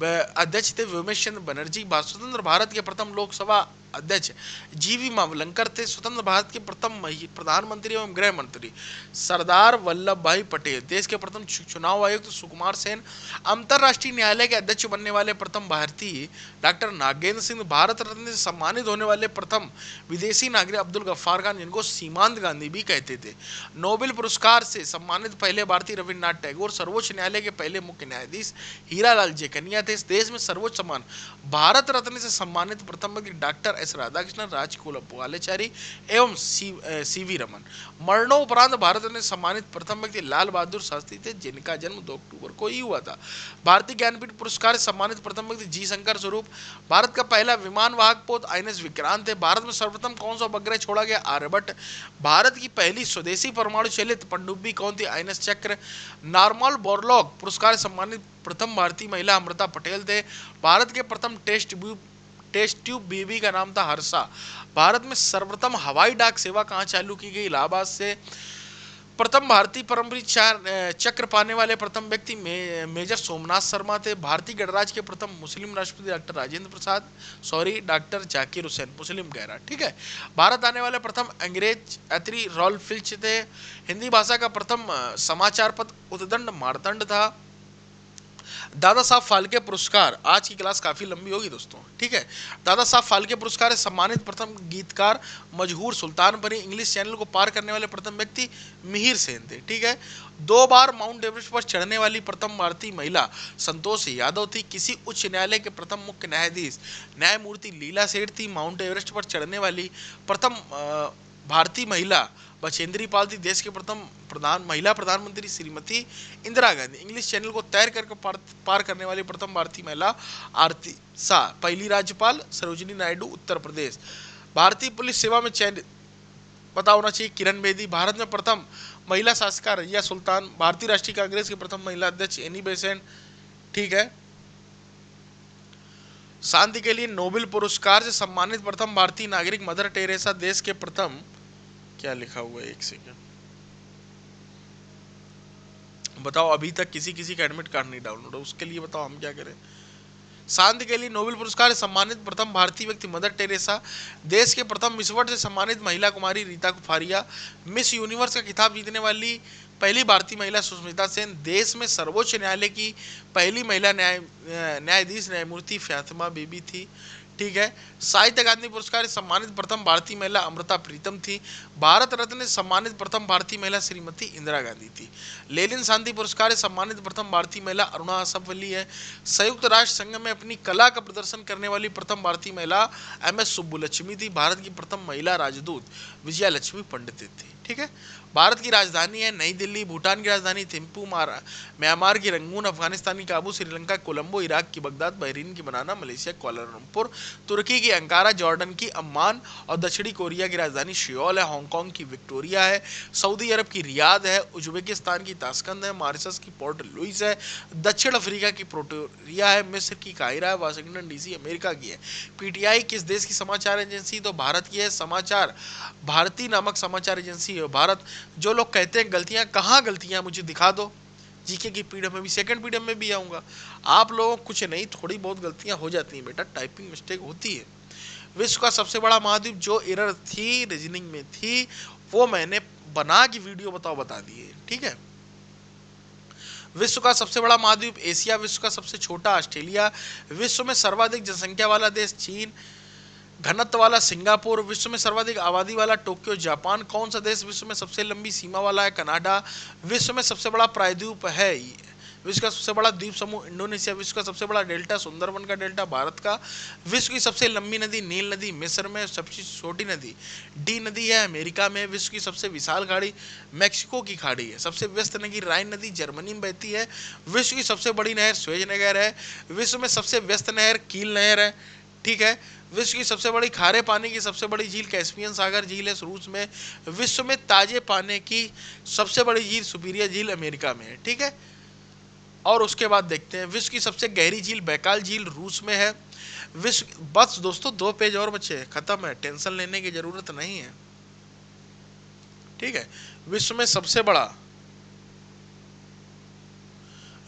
अध्यक्ष थे व्योमेश चंद्र बनर्जी। स्वतंत्र भारत के प्रथम लोकसभा अध्यक्ष जीवी मावलंकर थे। स्वतंत्र भारत के प्रथम प्रधानमंत्री एवं गृह मंत्री सरदार वल्लभ भाई पटेल। देश के प्रथम चुनाव आयुक्त सुकुमार सेन। अंतरराष्ट्रीय न्यायालय के अध्यक्ष बनने वाले प्रथम भारतीय डॉक्टर नागेंद्र सिंह। भारत रत्न से सम्मानित होने वाले प्रथम विदेशी नागरिक अब्दुल गफ्फार खान, जिनको सीमांत गांधी भी कहते थे। नोबेल पुरस्कार से सम्मानित पहले भारतीय रविन्द्रनाथ टैगोर। सर्वोच्च न्यायालय के पहले मुख्य न्यायाधीश हीरालाल जेकनिया थे। देश में सर्वोच्च सम्मान भारत रत्न से सम्मानित प्रथम व्यक्ति डॉक्टर एस राधाकृष्णन, राजगोपालाचारी एवं सीवी रमन। मरणोपरांत भारत रत्न से सम्मानित प्रथम व्यक्ति लाल बहादुर शास्त्री थे, जिनका जन्म 2 अक्टूबर को ही हुआ था। भारतीय ज्ञानपीठ पुरस्कार से सम्मानित प्रथम व्यक्ति जी शंकर स्वरूप। भारत का पहला विमान वाहक पोत आईएनएस विक्रांत है। भारत में सर्वप्रथम कौन सा उपग्रह छोड़ा गया? आर्यभट्ट। भारत की पहली स्वदेशी परमाणु चलित पनडुब्बी कौन थी? आईएनएस चक्र। नॉर्मन बोरलॉग पुरस्कार से सम्मानित प्रथम भारतीय महिला अमृता पटेल थे। भारत के प्रथम टेस्ट ट्यूब बेबी का नाम था हर्षा। भारत में सर्वप्रथम हवाई डाक सेवा कहाँ चालू की गई? इलाहाबाद से। प्रथम भारतीय परमवीर चक्र पाने वाले प्रथम व्यक्ति मेजर सोमनाथ शर्मा थे। भारतीय गणराज्य के प्रथम मुस्लिम राष्ट्रपति डॉक्टर राजेंद्र प्रसाद, डॉक्टर जाकिर हुसैन, मुस्लिम कह रहा, ठीक है। भारत आने वाले प्रथम अंग्रेज यात्री रॉल्फ फिच थे। हिंदी भाषा का प्रथम समाचार पत्र उद्दंड मार्तंड था। दादा साहब फाल्के पुरस्कार, आज की क्लास काफी लंबी होगी दोस्तों, ठीक है। दादा साहब फाल्के पुरस्कार से सम्मानित प्रथम गीतकार मजहूर सुल्तानपुरी। इंग्लिश चैनल को पार करने वाले प्रथम व्यक्ति मिहिर सेन थे, ठीक है। 2 बार माउंट एवरेस्ट पर चढ़ने वाली प्रथम भारतीय महिला संतोष यादव थी। किसी उच्च न्यायालय के प्रथम मुख्य न्यायाधीश न्यायमूर्ति लीला सेठ थी। माउंट एवरेस्ट पर चढ़ने वाली प्रथम भारतीय महिला बचेंद्री पाल थी। देश के प्रथम महिला प्रधानमंत्री श्रीमती इंदिरा गांधी। इंग्लिश चैनल को तैर करके पार करने वाली प्रथम भारतीय महिला आरती शाह। पहली राज्यपाल सरोजिनी नायडू, उत्तर प्रदेश। भारतीय पुलिस सेवा में चयनित पता होना चाहिए किरण बेदी। भारत में प्रथम महिला शासिका रजिया सुल्तान। भारतीय राष्ट्रीय कांग्रेस के प्रथम महिला अध्यक्ष एनी बेसेंट, ठीक है। शांति के लिए नोबेल पुरस्कार से सम्मानित प्रथम भारतीय नागरिक मदर टेरेसा। देश के प्रथम, क्या लिखा हुआ है, एक सेकंड बताओ। अभी तक किसी का एडमिट कार्ड नहीं डाउनलोड है, उसके लिए बताओ हम क्या करें। शांति के लिए नोबेल पुरस्कार से सम्मानित प्रथम भारतीय व्यक्ति मदर टेरेसा। देश के प्रथम मिस वर्ल्ड से सम्मानित महिला कुमारी रीता कुफारिया। मिस यूनिवर्स का खिताब जीतने वाली पहली भारतीय महिला सुष्मिता सेन। देश में सर्वोच्च न्यायालय की पहली महिला न्यायाधीश न्यायमूर्ति फातिमा बीबी थी, ठीक है। साहित्य अकादमी पुरस्कार से सम्मानित प्रथम भारतीय महिला अमृता प्रीतम थी। भारत रत्न से सम्मानित प्रथम भारतीय महिला श्रीमती इंदिरा गांधी थी। लेनिन शांति पुरस्कार से सम्मानित प्रथम भारतीय महिला अरुणा असफवली है। संयुक्त राष्ट्र संघ में अपनी कला का प्रदर्शन करने वाली प्रथम भारतीय महिला MS सुब्बुलक्ष्मी थी। भारत की प्रथम महिला राजदूत विजया लक्ष्मी पंडित थी, ठीक है। भारत की राजधानी है नई दिल्ली। भूटान की राजधानी थिम्पू, म्यांमार की रंगून, अफगानिस्तान की काबू, श्रीलंका कोलंबो, इराक की बगदाद, बहरीन की मनाना, मलेशिया कुआलालंपुर, तुर्की की अंकारा, जॉर्डन की अम्मान और दक्षिणी कोरिया की राजधानी सियोल है। हांगकांग की विक्टोरिया है। सऊदी अरब की रियाद है। उज्बेकिस्तान की ताशकंद है। मॉरिशस की पोर्ट लुइस है। दक्षिण अफ्रीका की प्रिटोरिया है। मिस्र की काहिरा है। वाशिंगटन DC अमेरिका की है। PTI किस देश की समाचार एजेंसी? तो भारत की है। समाचार भारती नामक समाचार एजेंसी है भारत। जो लोग कहते हैं गलतियां, कहाँ गलतियां, मुझे दिखा दो। जीके की पीडीएफ में भी, सेकंड पीडीएफ में भी आऊंगा। आप लोगों को कुछ नहीं, थोड़ी बहुत गलतियां हो जाती हैं बेटा, टाइपिंग मिस्टेक होती है। विश्व का सबसे बड़ा महाद्वीप, जो एरर थी रीजनिंग में थी, वो मैंने बना की वीडियो बता दी है, ठीक है। विश्व का सबसे बड़ा महाद्वीप एशिया। विश्व का सबसे छोटा ऑस्ट्रेलिया। विश्व में सर्वाधिक जनसंख्या वाला देश चीन। घनत्व वाला सिंगापुर। विश्व में सर्वाधिक आबादी वाला टोक्यो जापान। कौन सा देश विश्व में सबसे लंबी सीमा वाला है? कनाडा। विश्व में सबसे बड़ा प्रायद्वीप है। विश्व का सबसे बड़ा द्वीप समूह इंडोनेशिया। विश्व का सबसे बड़ा डेल्टा सुंदरबन का डेल्टा भारत का। विश्व की सबसे लंबी नदी नील नदी मिस्र में। सबसे छोटी नदी डी नदी है अमेरिका में। विश्व की सबसे विशाल खाड़ी मैक्सिको की खाड़ी है। सबसे व्यस्त नदी राइन नदी जर्मनी में बहती है। विश्व की सबसे बड़ी नहर स्वेज नहर है। विश्व में सबसे व्यस्त नहर कील नहर है, ठीक है। विश्व की सबसे बड़ी खारे पानी की सबसे बड़ी झील कैस्पियन सागर झील है रूस में। विश्व में ताजे पानी की सबसे बड़ी झील सुपीरियर झील अमेरिका में है, ठीक है। और उसके बाद देखते हैं विश्व की सबसे गहरी झील बैकाल झील रूस में है। विश्व, बस दोस्तों 2 पेज और बचे, खत्म है, टेंशन लेने की जरूरत नहीं है। ठीक है। विश्व में सबसे बड़ा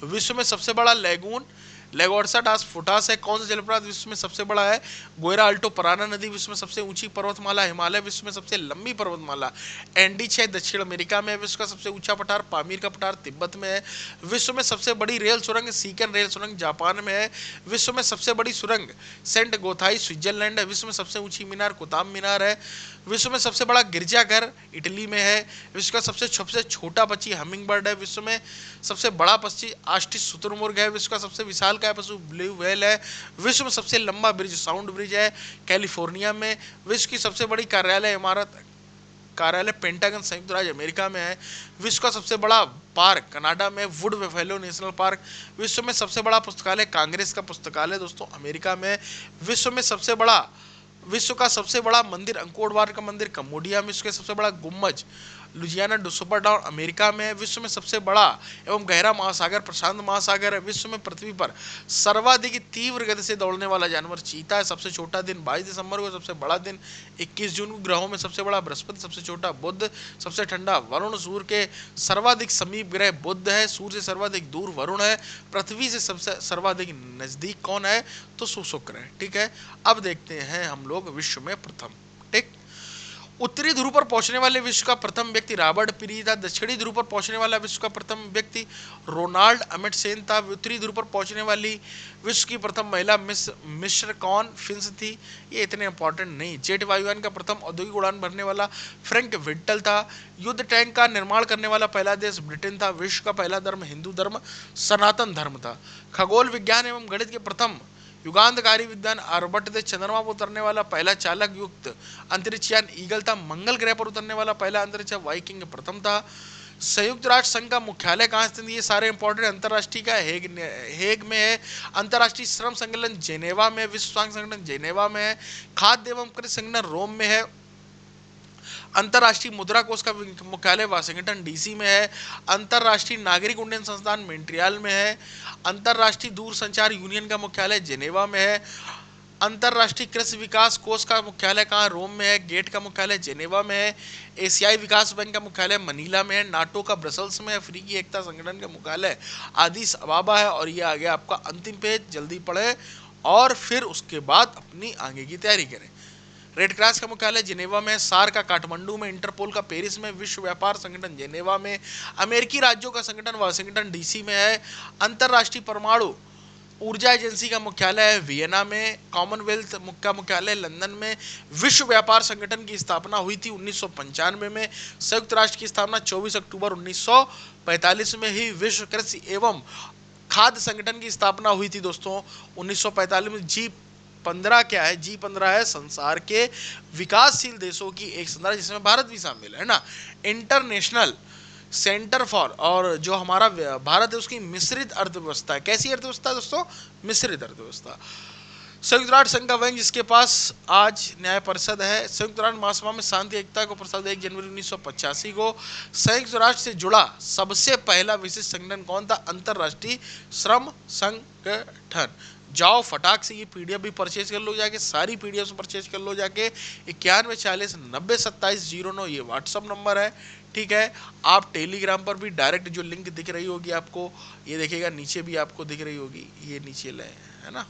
विश्व में सबसे बड़ा लेगून लेगोर्सा डास फुटास है। कौन सा जलप्रपात विश्व में सबसे बड़ा है? गोयरा अल्टो पराना नदी विश्व में सबसे ऊंची पर्वतमाला। हिमालय विश्व में सबसे लंबी पर्वतमाला। एंडी 6 दक्षिण अमेरिका में है। विश्व का सबसे ऊंचा पठार पामीर का पठार तिब्बत में है। विश्व में सबसे बड़ी रेल सुरंग सीकन रेल सुरंग जापान में है। विश्व में सबसे बड़ी सुरंग सेंट गोथाई स्विट्जरलैंड है। विश्व में सबसे ऊंची मीनार कुतुब मीनार है। विश्व में सबसे बड़ा गिरजाघर इटली में है। विश्व का सबसे छोटा पक्षी हमिंग बर्ड है। विश्व में सबसे बड़ा पक्षी आस्टिस शुतुरमुर्ग है। विश्व का सबसे विशालकाय पशु ब्लू व्हेल है। विश्व में सबसे लंबा ब्रिज साउंड ब्रिज है कैलिफोर्निया में। विश्व की सबसे बड़ी कार्यालय पेंटागन संयुक्त राज्य अमेरिका में है। विश्व का सबसे बड़ा पार्क कनाडा में वुड बफेलो नेशनल पार्क। विश्व में सबसे बड़ा पुस्तकालय कांग्रेस का पुस्तकालय दोस्तों अमेरिका में। विश्व का सबसे बड़ा मंदिर अंकोर वाट का मंदिर कंबोडिया में। विश्व का सबसे बड़ा गुम्बज लुजियाना डुसुपर डाउन अमेरिका में। विश्व में सबसे बड़ा एवं गहरा महासागर प्रशांत महासागर है। विश्व में पृथ्वी पर सर्वाधिक तीव्र गति से दौड़ने वाला जानवर चीता है। सबसे छोटा दिन 22 दिसंबर को, सबसे बड़ा दिन 21 जून को। ग्रहों में सबसे बड़ा बृहस्पति, सबसे छोटा बुध, सबसे ठंडा वरुण। सूर्य के सर्वाधिक समीप ग्रह बुध है। सूर्य से सर्वाधिक दूर वरुण है। पृथ्वी से सबसे सर्वाधिक नजदीक कौन है? तो शुक्र है। ठीक है। अब देखते हैं हम लोग विश्व में प्रथम। ठीक। उत्तरी ध्रुव पर पहुंचने वाले विश्व का प्रथम व्यक्ति रॉबर्ट पीरी था। दक्षिणी ध्रुव पर पहुंचने वाला विश्व का प्रथम व्यक्ति रोनाल्ड अमिटसेन था। उत्तरी ध्रुव पर पहुंचने वाली विश्व की प्रथम महिला मिस्र कॉन फिंस थी। ये इतने इंपॉर्टेंट नहीं। जेट वायुयान का प्रथम औद्योगिक उड़ान भरने वाला फ्रैंक विंटल था। युद्ध टैंक का निर्माण करने वाला पहला देश ब्रिटेन था। विश्व का पहला धर्म हिंदू धर्म सनातन धर्म था। खगोल विज्ञान एवं गणित के प्रथम युगांतकारी विद्वान आर्यभट्ट थे। चंद्रमा पर उतरने वाला पहला चालक युक्त अंतरिक्षयान ईगल था। मंगल ग्रह पर उतरने वाला पहला अंतरिक्ष वाइकिंग प्रथम था। संयुक्त राष्ट्र संघ का मुख्यालय कहाँ स्थित है? ये सारे इंपॉर्टेंट। अंतर्राष्ट्रीय का हेग में है। अंतर्राष्ट्रीय श्रम संगठन जेनेवा में। विश्व स्वास्थ्य संगठन जेनेवा में है। खाद्य एवं कृषि संगठन रोम में है। अंतर्राष्ट्रीय मुद्रा कोष का मुख्यालय वाशिंगटन डीसी में है। अंतर्राष्ट्रीय नागरिक उड्डयन संस्थान मॉन्ट्रियल में है। अंतर्राष्ट्रीय दूरसंचार यूनियन का मुख्यालय जेनेवा में है। अंतर्राष्ट्रीय कृषि विकास कोष का मुख्यालय कहाँ? रोम में है। गेट का मुख्यालय जेनेवा में है। एशियाई विकास बैंक का मुख्यालय मनीला में है। नाटो का ब्रसल्स में है। अफ्रीकी एकता संगठन का मुख्यालय आदिस अबाबा है। और ये आ गया आपका अंतिम पेज, जल्दी पढ़े और फिर उसके बाद अपनी आगे की तैयारी करें। रेड क्रॉस का मुख्यालय जिनेवा में। सार का काठमांडू में। इंटरपोल का पेरिस में। विश्व व्यापार संगठन जिनेवा में। अमेरिकी राज्यों का संगठन वाशिंगटन डीसी में है। अंतर्राष्ट्रीय परमाणु ऊर्जा एजेंसी का मुख्यालय है वियना में। कॉमनवेल्थ का मुख्यालय लंदन में। विश्व व्यापार संगठन की स्थापना हुई थी 1995 में। संयुक्त राष्ट्र की स्थापना 24 अक्टूबर 1945 में ही। विश्व कृषि एवं खाद्य संगठन की स्थापना हुई थी दोस्तों 1945 में। G15 क्या है? G15 है संसार के विकासशील देशों की एक संस्था जिसमें भारत भी शामिल है ना। इंटरनेशनल सेंटर फॉर, और जो हमारा भारत है उसकी मिश्रित अर्थव्यवस्था है। कैसी अर्थव्यवस्था है दोस्तों? मिश्रित अर्थव्यवस्था। संयुक्त राष्ट्र संघ का वंश जिसके पास आज न्याय परिषद है। संयुक्त राष्ट्र महासभा में शांति एकता को प्रसाद 1 जनवरी 1985 को। संयुक्त राष्ट्र से जुड़ा सबसे पहला विशिष्ट संगठन कौन था? अंतर्राष्ट्रीय श्रम संगठन। जाओ फटाक से ये पीडीएफ भी परचेज कर लो जाके, सारी पीडीएफ परचेज कर लो जाके। 9140902709 ये व्हाट्सअप नंबर है। ठीक है। आप टेलीग्राम पर भी डायरेक्ट जो लिंक दिख रही होगी आपको, ये देखिएगा नीचे भी आपको दिख रही होगी, ये नीचे ले है ना,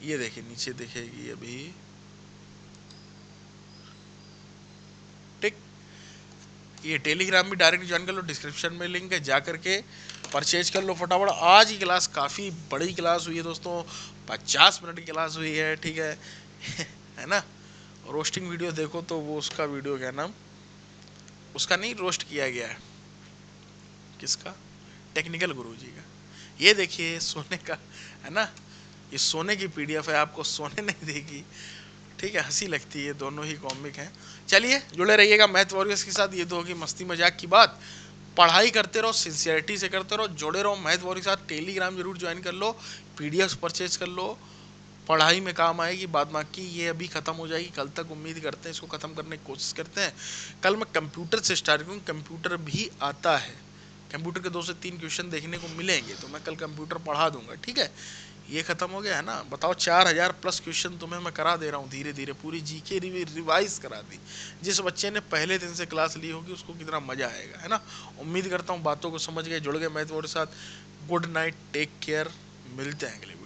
ये देखिए नीचे दिखेगी अभी। ठीक। ये टेलीग्राम भी डायरेक्ट ज्वाइन कर लो, डिस्क्रिप्शन में लिंक है, जा करके परचेज कर लो फटाफट। आज की क्लास काफ़ी बड़ी क्लास हुई है दोस्तों, 50 मिनट की क्लास हुई है। ठीक है है ना। रोस्टिंग वीडियो देखो तो वो उसका वीडियो क्या नाम, उसका नहीं रोस्ट किया गया है, किसका? टेक्निकल गुरुजी का। ये देखिए सोने का है ना, ये सोने की पीडीएफ है, आपको सोने नहीं देगी। ठीक है। हंसी लगती है, दोनों ही कॉमिक हैं। चलिए जुड़े रहिएगा मैथ वॉरियर्स के साथ। ये तो होगी मस्ती मजाक की बात। पढ़ाई करते रहो, सिंसियरिटी से करते रहो, जुड़े रहो मैथ वॉरियर्स के साथ। टेलीग्राम जरूर ज्वाइन कर लो, पीडीएफ परचेज कर लो। पढ़ाई में काम आएगी। बाद बाकी ये अभी ख़त्म हो जाएगी कल तक, उम्मीद करते हैं इसको ख़त्म करने की कोशिश करते हैं। कल मैं कंप्यूटर से स्टार्ट करूँ, कंप्यूटर भी आता है, कंप्यूटर के 2 से 3 क्वेश्चन देखने को मिलेंगे, तो मैं कल कंप्यूटर पढ़ा दूंगा, ठीक है। ये खत्म हो गया है ना। बताओ 4000+ क्वेश्चन तुम्हें मैं करा दे रहा हूँ धीरे धीरे, पूरी जीके रिवाइज करा दी। जिस बच्चे ने पहले दिन से क्लास ली होगी उसको कितना मजा आएगा, है ना। उम्मीद करता हूँ बातों को समझ गए, जुड़ गए मैथ बोर्ड के साथ। गुड नाइट, टेक केयर, मिलते हैं अगले वीडियो।